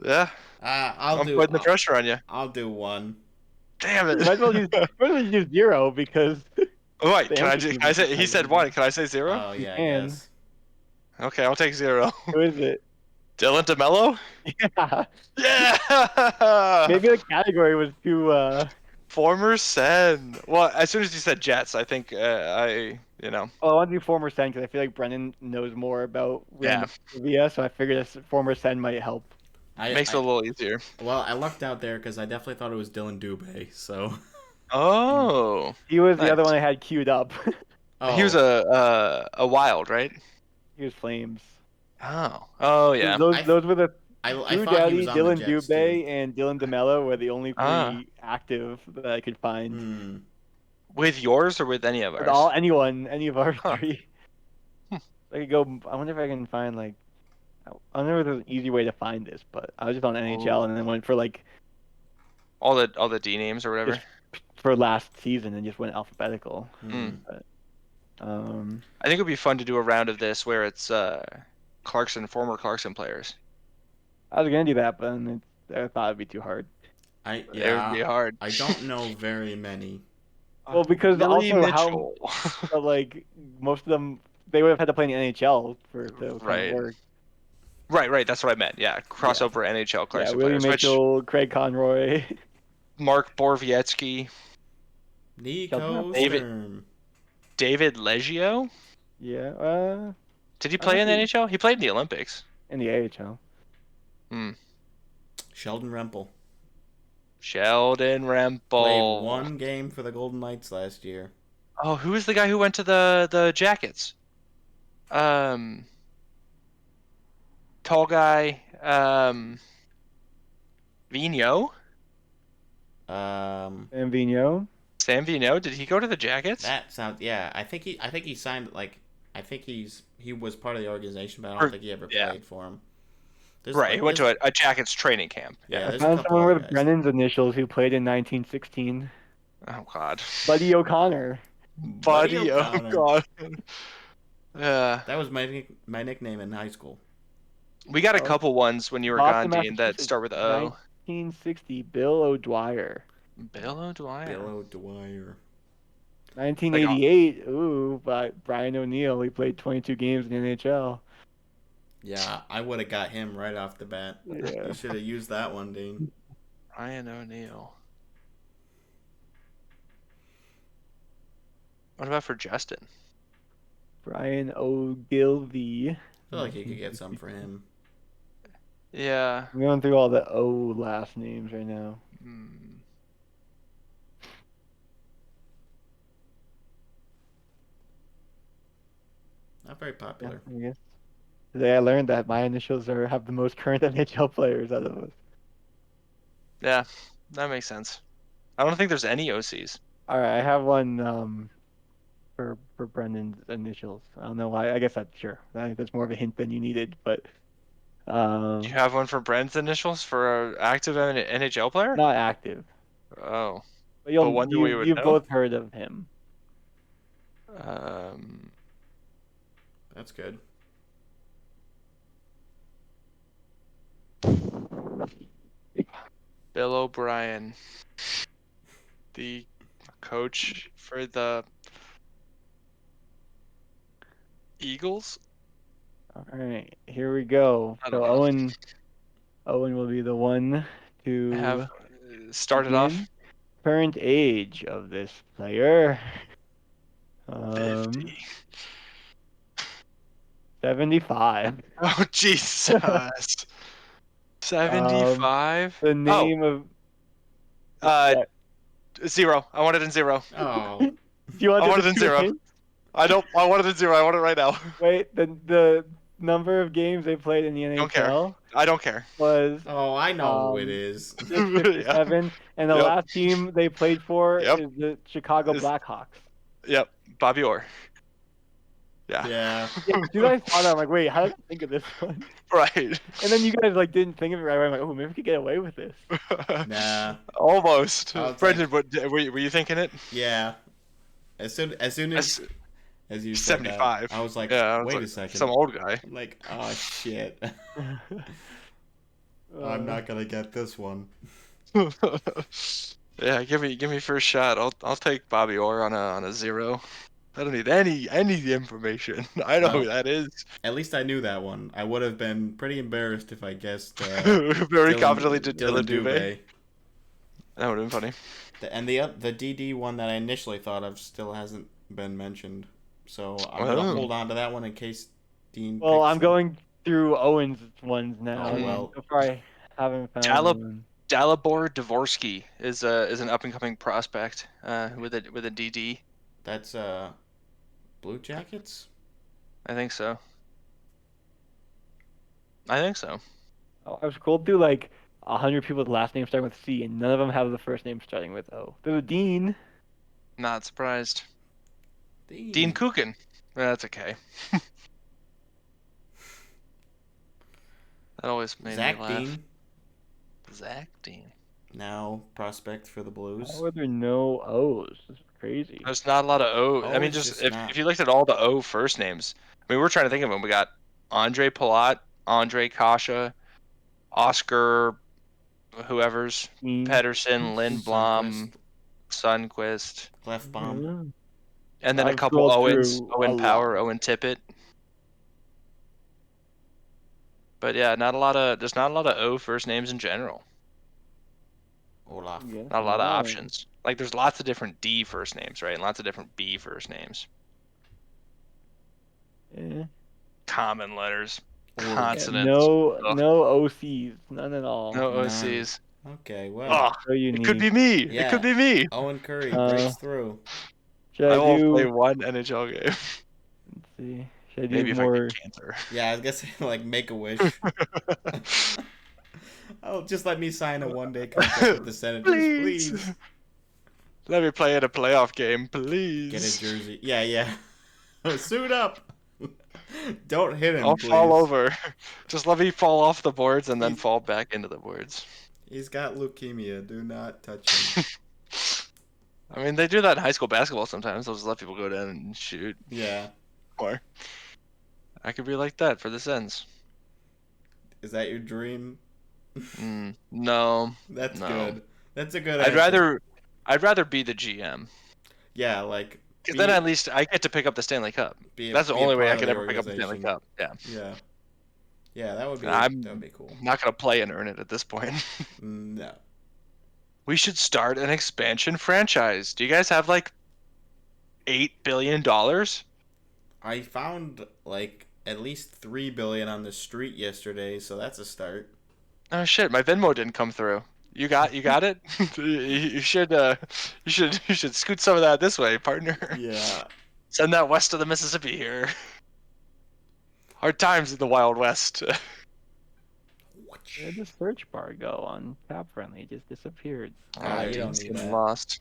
Yeah. I'm putting the pressure on you. I'll do 1. Damn it. Might as well use 0 because. Oh, wait, the can amateur team I is say? He said 1. Can I say 0? Oh yeah, I can. guess. Okay, I'll take 0. Who is it? Dylan DeMello? Yeah. Yeah. Maybe the category was too. Former Sen. Well, as soon as you said Jets, I think I. Well, I want to do former Sen because I feel like Brendan knows more about Yeah. trivia, so I figured this former Sen might help. Makes it a little easier. Well, I lucked out there because I definitely thought it was Dylan Dubé. So. Oh. He was the Nice. other one I had queued up. He was a wild, right? He was Flames. Oh yeah. Those were the I Drew thought he Doughty, was on the Dylan Jets, Dubé, too. and Dylan DeMello were the only 3 Ah. active that I could find. Hmm. With yours or with any of With ours? any of our Huh. 3. I could go. I wonder if I can find like. I don't know if there's an easy way to find this, but I was just on NHL and then went for like all the D names or whatever. just for last season and just went alphabetical. Mm. But, I think it would be fun to do a round of this where it's former Clarkson players. I was gonna do that, but then I thought it'd be too hard. It would be hard. I don't know very many. Well, because Billy also Mitchell. but like most of them, they would have had to play in the NHL for it to kind of Right. work. Right. That's what I meant. Yeah, crossover NHL Clarkson Yeah, Willie players. Mitchell, Craig Conroy, Mark Borowiecki, Nico David- Sturm. David Leggio. yeah, Did he play in the think- NHL? He played in the Olympics. in the AHL. Sheldon Rempel. Sheldon Rempel. Played one game for the Golden Knights last year. Oh, who was the guy who went to the Jackets? Tall guy. Vigneault? And Vigneault. Sam Vigneault? Did he go to the Jackets? That sounds I think he signed I think he was part of the organization, but I Or- don't think he ever yeah. played for him. Right, he went to a Jackets training camp. Yeah, I there's a found couple someone other with guys. Brennan's initials who played in 1916. Oh God. Buddy O'Connor. Buddy, oh O'Connor. God. Yeah. That was my nickname in high school. We got a Oh. couple ones when you were Boston, gone, Dean, that Massachusetts, start with O. 1960, Bill O'Dwyer. Bill O'Dwyer. Bill O'Dwyer. 1988, by Brian O'Neill. He played 22 games in the NHL. Yeah, I would have got him right off the bat. Yeah. You should have used that one, Dean. Brian O'Neill. What about for Justin? Brian O'Gilvy. I feel like you could get some for him. Yeah. I'm going through all the O last names right now. Not very popular. I guess. Today I learned that my initials have the most current NHL players out of us. Yeah, that makes sense. I don't think there's any OCs. All right, I have one for Brendan's initials. I don't know why. I guess that's sure. I think that's more of a hint than you needed, but Do you have one for Brent's initials for an active NHL player? not active. Oh. But you'll one that we would you've know? both heard of him. That's good. Bill O'Brien, the coach for the Eagles. All right, here we go. I So don't know. Owen will be the one to Have started off begin. Current age of this player. 50. 75. Oh Jesus. 75. The name of Zero. I want it in zero. Oh, Do you want I the want it in two zero. hints? I want it in zero. I want it right now. Wait, the number of games they played in the NHL Don't care. I don't care. was oh, I know who it is. 57, and the Yep. last team they played for Yep. is the Chicago Is- Blackhawks. Yep. Bobby Orr. Yeah. Yeah. Yeah, as soon as I saw that, I'm like, wait, how did I think of this one? Right. And then you guys like didn't think of it right away. I'm like, oh, maybe we could get away with this. Nah. Almost. I was Brendan, were you thinking it? Yeah. As soon as you said that, 75. I was like, Yeah, I was wait like, a second. Some old guy. I'm like, oh shit. I'm not gonna get this one. Yeah, give me first shot. I'll take Bobby Orr on a zero. I don't need any information. I know No. who that is. At least I knew that one. I would have been pretty embarrassed if I guessed. Very confidently to Dylan Dylan Dubé. Dubé. That would have been funny. The DD one that I initially thought of still hasn't been mentioned, so I'm gonna hold on to that one in case Dean. Well, picks I'm it. going through Owen's ones now. Oh, well. So far, I haven't found Jalop- one. Dalibor Dvorsky is an up and coming prospect with a DD. That's Blue Jackets. I think so. I Oh, I was scrolled through like 100 people with last names starting with C, and none of them have the first name starting with O. There's a Dean. Not surprised. Dean Kukin. That's okay. That always made Zach me laugh. Dean, Zach Dean. now prospect for the Blues. How are there no O's? This is crazy. There's not a lot of O. I O mean, is just just if not. you looked at all the O first names, I mean, we're trying to think of them. We got Andre Palat, Andre Kasha, Oscar, whoever's, Pedersen, Lindblom, Sundqvist, Clefbaum. and then a I've couple scrolled Owens, through Owen a Power, lot. Owen Tippett. But yeah, there's not a lot of O first names in general. Olaf. Yes, Not a lot of not. options. Like there's lots of different D first names, right? And lots of different B first names. Eh. Common letters. Org. Consonants. No, Ugh. no OCs, none at all. No None. OCs. Okay, well. Oh, So it could be unique. me. Yeah. It could be me. Owen Curry Uh, breaks through. Should I I won't do? play one NHL game. Let's see. Should I do Maybe if I more? get cancer. Yeah, I was gonna say, like, make a wish. Oh, just let me sign a one-day contract with the Senators, please. Let me play in a playoff game, please. Get a jersey. Yeah. Suit up. Don't hit him, I'll please. fall over. Just let me fall off the boards and then He's- fall back into the boards. He's got leukemia. Do not touch him. I mean, they do that in high school basketball sometimes. They'll just let people go down and shoot. Yeah. Or I could be like that for the Sens. Is that your dream? No. That's No. good. That's a good I'd answer. rather be the GM. Yeah, like... Because then at least I get to pick up the Stanley Cup. That's the be a only way I part could of the ever pick up the Stanley organization. Cup. Yeah. Yeah. Yeah, that would be cool. I'm not going to play and earn it at this point. No. We should start an expansion franchise. Do you guys have like $8 billion? I found, like, at least $3 billion on the street yesterday, so that's a start. Oh shit, my Venmo didn't come through. You got it? you should scoot some of that this way, partner. Yeah. Send that west of the Mississippi here. Hard times in the Wild West. Where did the search bar go on Tap Friendly? It just disappeared. You don't It's need getting that. lost.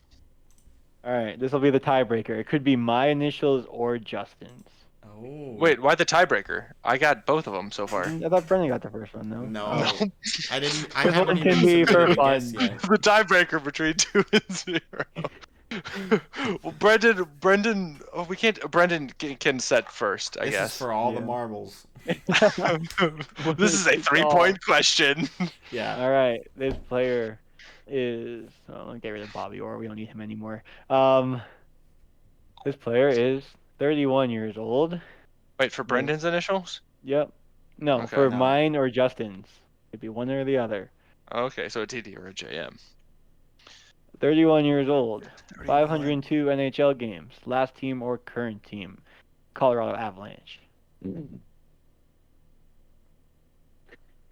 All right, this will be the tiebreaker. It could be my initials or Justin's. Oh. Wait, why the tiebreaker? I got both of them so far. I thought Brendan got the first one, though. No. Oh. I didn't. I This haven't one can even be submitted for a guess fun. yet. The tiebreaker between 2 and 0. Well, Brendan. Oh, we can't. Brendan can set first, I This guess. is for all the Yeah. marbles. This is a 3-point question. Yeah. All right, this player is. Oh, let's get rid of Bobby Orr. We don't need him anymore. This player is 31 years old. Wait, for Brendan's initials? Yep. No, Okay, for no. mine or Justin's. It'd be one or the other. Okay, so a TD or a JM. 31 years old. 31. 502 NHL games. Last team or current team? Colorado Avalanche.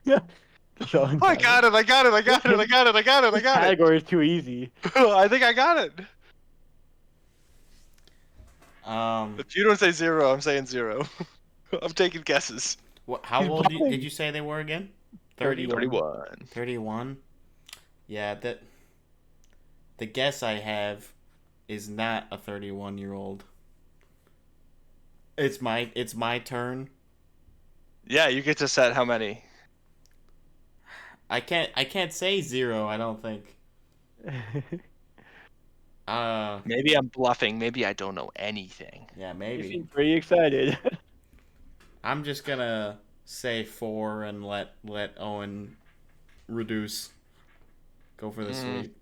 Yeah. So I got it. The category is too easy. I think I got it. Um. If you don't say 0, I'm saying 0. I'm taking guesses. How He's old bluffing. did you say they were again? 30? 31. 31. Yeah. The guess I have is not a 31-year-old. It's my turn. Yeah, you get to set how many. I can't say 0. I don't think. Maybe I'm bluffing. Maybe I don't know anything. Yeah, You maybe. seem pretty excited. I'm just gonna say 4 and let Owen reduce. Go for the sweep.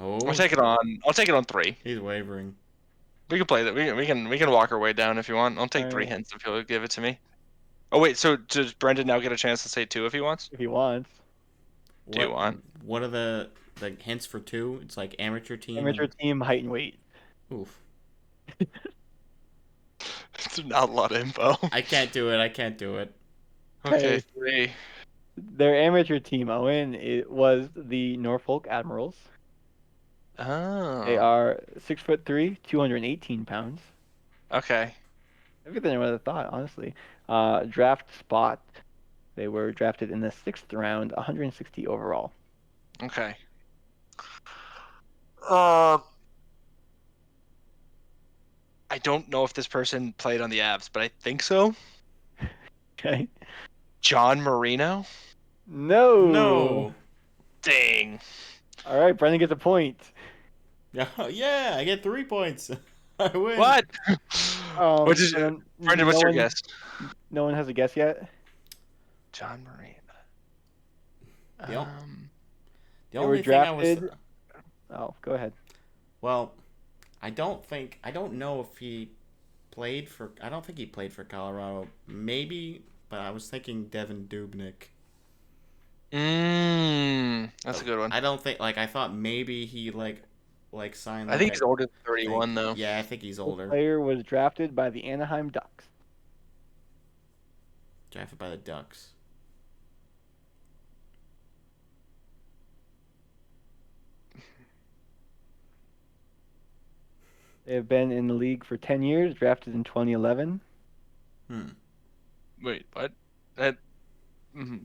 Oh, I'll take it on 3. he's wavering. We can play that. We can walk our way down if you want. I'll take All 3 right. hints if you'll give it to me. Oh wait, so does Brendan now get a chance to say 2 if he wants? If he wants. Do you want? What are the hints for 2? It's like amateur team. Amateur team, height and weight. Oof. It's not a lot of info. I can't do it. Okay, Okay. 3. Their amateur team, Owen, it was the Norfolk Admirals. Oh. They are 6'3", 218 pounds. Okay. Everything I would have thought, honestly. Draft spot. They were drafted in the 6th round, 160 overall. Okay. I don't know if this person played on the Avs, but I think so. Okay. John Marino? No. No. Dang. All right, Brendan gets a point. Yeah, I get 3 points. I win. What? What is So then Brendan, what's your guess? No one has a guess yet. John Marino. The, o- the They were only thing I was. drafted. Oh, go ahead. Well, I don't know if he played for. I don't think he played for Colorado. Maybe, but I was thinking Devin Dubnyk. That's a good one. I don't think I thought maybe he signed. I think he's older than 31 thing. though. Yeah, I think he's The older. player was drafted by the Anaheim Ducks. Drafted by the Ducks. They have been in the league for 10 years, drafted in 2011. Wait, what? That. Mhm.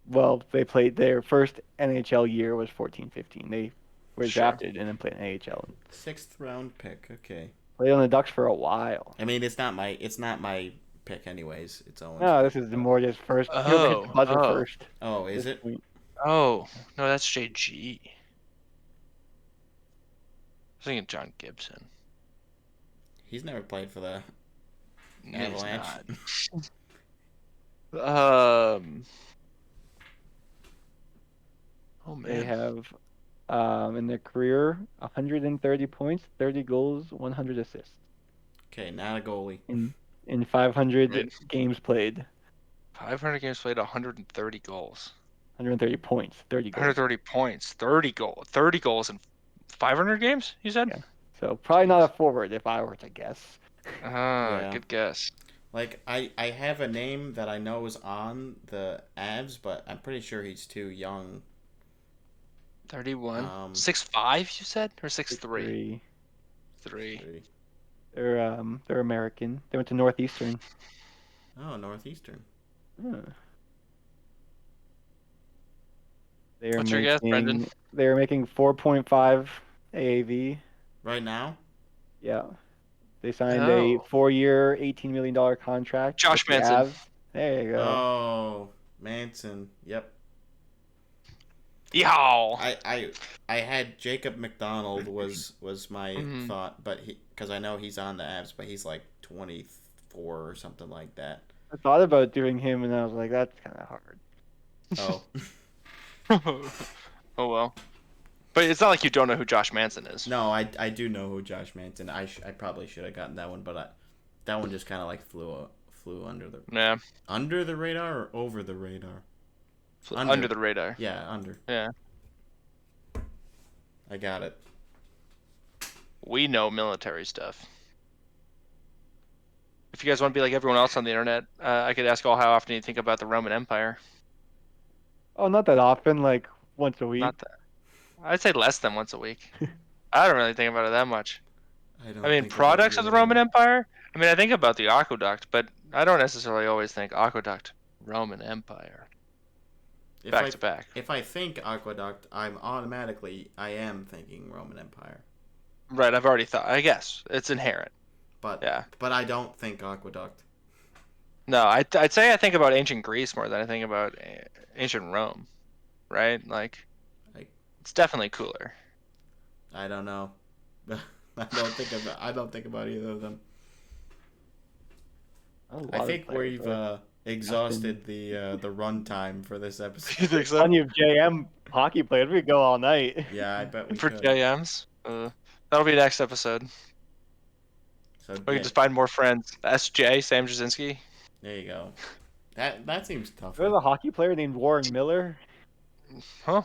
Well, they played their first NHL year was 14-15. They were Sure. drafted and then played in AHL. 6th round pick. Okay. Played on the Ducks for a while. I mean, it's not my pick anyways. It's Owen's. No, pick, this is but- more just first. Whoever hit the buzzer Oh. first. Oh, is This it? point. Oh, no, that's JG. I was thinking John Gibson. He's never played for the No, he's Avalanche. not. Oh They man. have, in their career, 130 points, 30 goals, 100 assists Okay, not a goalie. in 500 Right. games played. 500 games played, 130 goals. 130 points, 30 goals. 130 points, 30 goals in 500 games, you said? Yeah. So probably not a forward if I were to guess. Yeah. Good guess. I have a name that I know is on the Avs, but I'm pretty sure he's too young. 31. 6'5", you said? Or 6'3"? 3. 3. They're American. They went to Northeastern. Oh, Northeastern. Huh. They are What's your guess, Brendan? They are making 4.5 AAV. Right now? Yeah. They signed a 4-year, $18 million contract. Josh with the Manson. Avs. There you go. Oh, Manson. Yep. Yow! I had Jacob McDonald was my thought, but because I know he's on the Avs, but he's like 24 or something like that. I thought about doing him, and I was like, that's kind of hard. Oh. Oh well. But it's not like you don't know who Josh Manson is. No, I do know who Josh Manson. I probably should have gotten that one, but that one just kind of flew under the radar or over the radar. Under the radar. Yeah, under. Yeah. I got it. We know military stuff. If you guys want to be like everyone else on the internet, I could ask all how often you think about the Roman Empire. Oh, not that often, like once a week. Not that. I'd say less than once a week. I don't really think about it that much. I mean, products of the Roman Empire? I mean, I think about the aqueduct, but I don't necessarily always think aqueduct, Roman Empire. Back to back. If I think aqueduct, I am thinking Roman Empire. Right, I've already thought. I guess it's inherent. But yeah. But I don't think aqueduct. No, I'd say I think about ancient Greece more than I think about ancient Rome. Right? It's definitely cooler. I don't know. I don't think about either of them. I think we've exhausted the runtime for this episode. You think so? Plenty of JM hockey players. We could go all night. Yeah, I bet we for could. JMs. That'll be next episode. So we can just find more friends. SJ, Sam Jasinski. There you go. That seems tough. There's a hockey player named Warren Miller. Huh?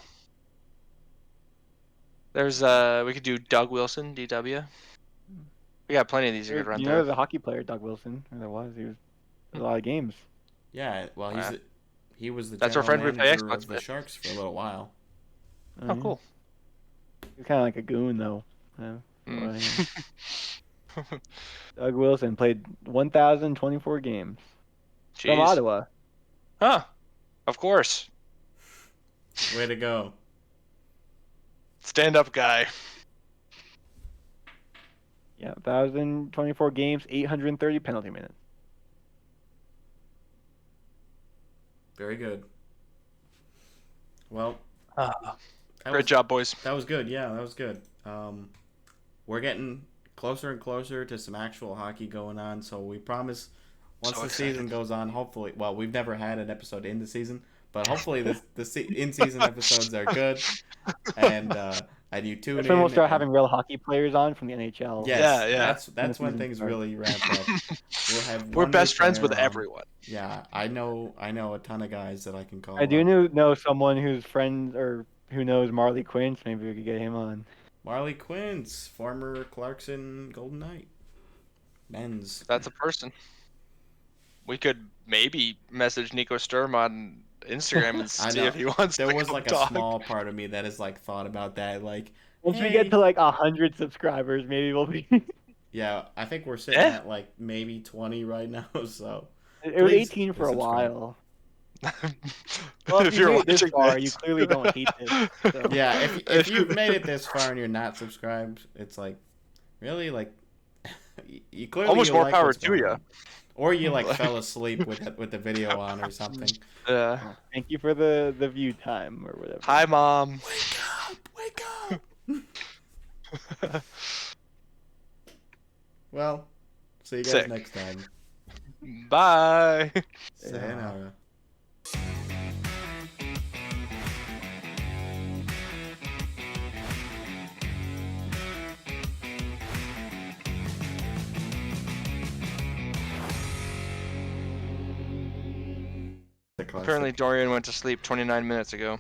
There's we could do Doug Wilson, DW. We got plenty of these you could run through. There's a hockey player, Doug Wilson. There was. He was a lot of games. Yeah, well, he was the That's our general friend we play manager Xbox of the with. Sharks for a little while. Oh, cool. He's kind of like a goon, though. Doug Wilson played 1,024 games. Jeez. From Ottawa. Huh. Of course. Way to go. Stand-up guy. Yeah, 1,024 games, 830 penalty minutes. Very good. Well, Great job, boys. That was good. Yeah, that was good. We're getting closer and closer to some actual hockey going on, so we promise once the season goes on, hopefully, well, we've never had an episode in the season, but hopefully the in-season episodes are good, and you tune That's in. when we'll start having real hockey players on from the NHL. Yes, yeah. That's when things really ramp up. We'll have We're best friends with everyone. Yeah, I know a ton of guys that I can call. I do know someone who's friends or who knows Marley Quince. Maybe we could get him on. Marley Quince, former Clarkson Golden Knight. Men's. That's a person. We could maybe message Nico Sturm on Instagram and see if he wants to There was like talk. a small part of me that has like thought about that. Like, once we get to like 100 subscribers, maybe we'll be. Yeah, I think we're sitting at like maybe 20 right now. So it was 18 for a while. Well, if you're watching this far, you clearly don't hate this. So. Yeah, if you've made it this far and you're not subscribed, it's like really like you clearly almost more like power to you. Or you like fell asleep with the video on or something. Yeah. Thank you for the view time or whatever. Hi, Mom. Wake up! Well, see you guys next time. Bye. Sayonara. Apparently Dorian went to sleep 29 minutes ago.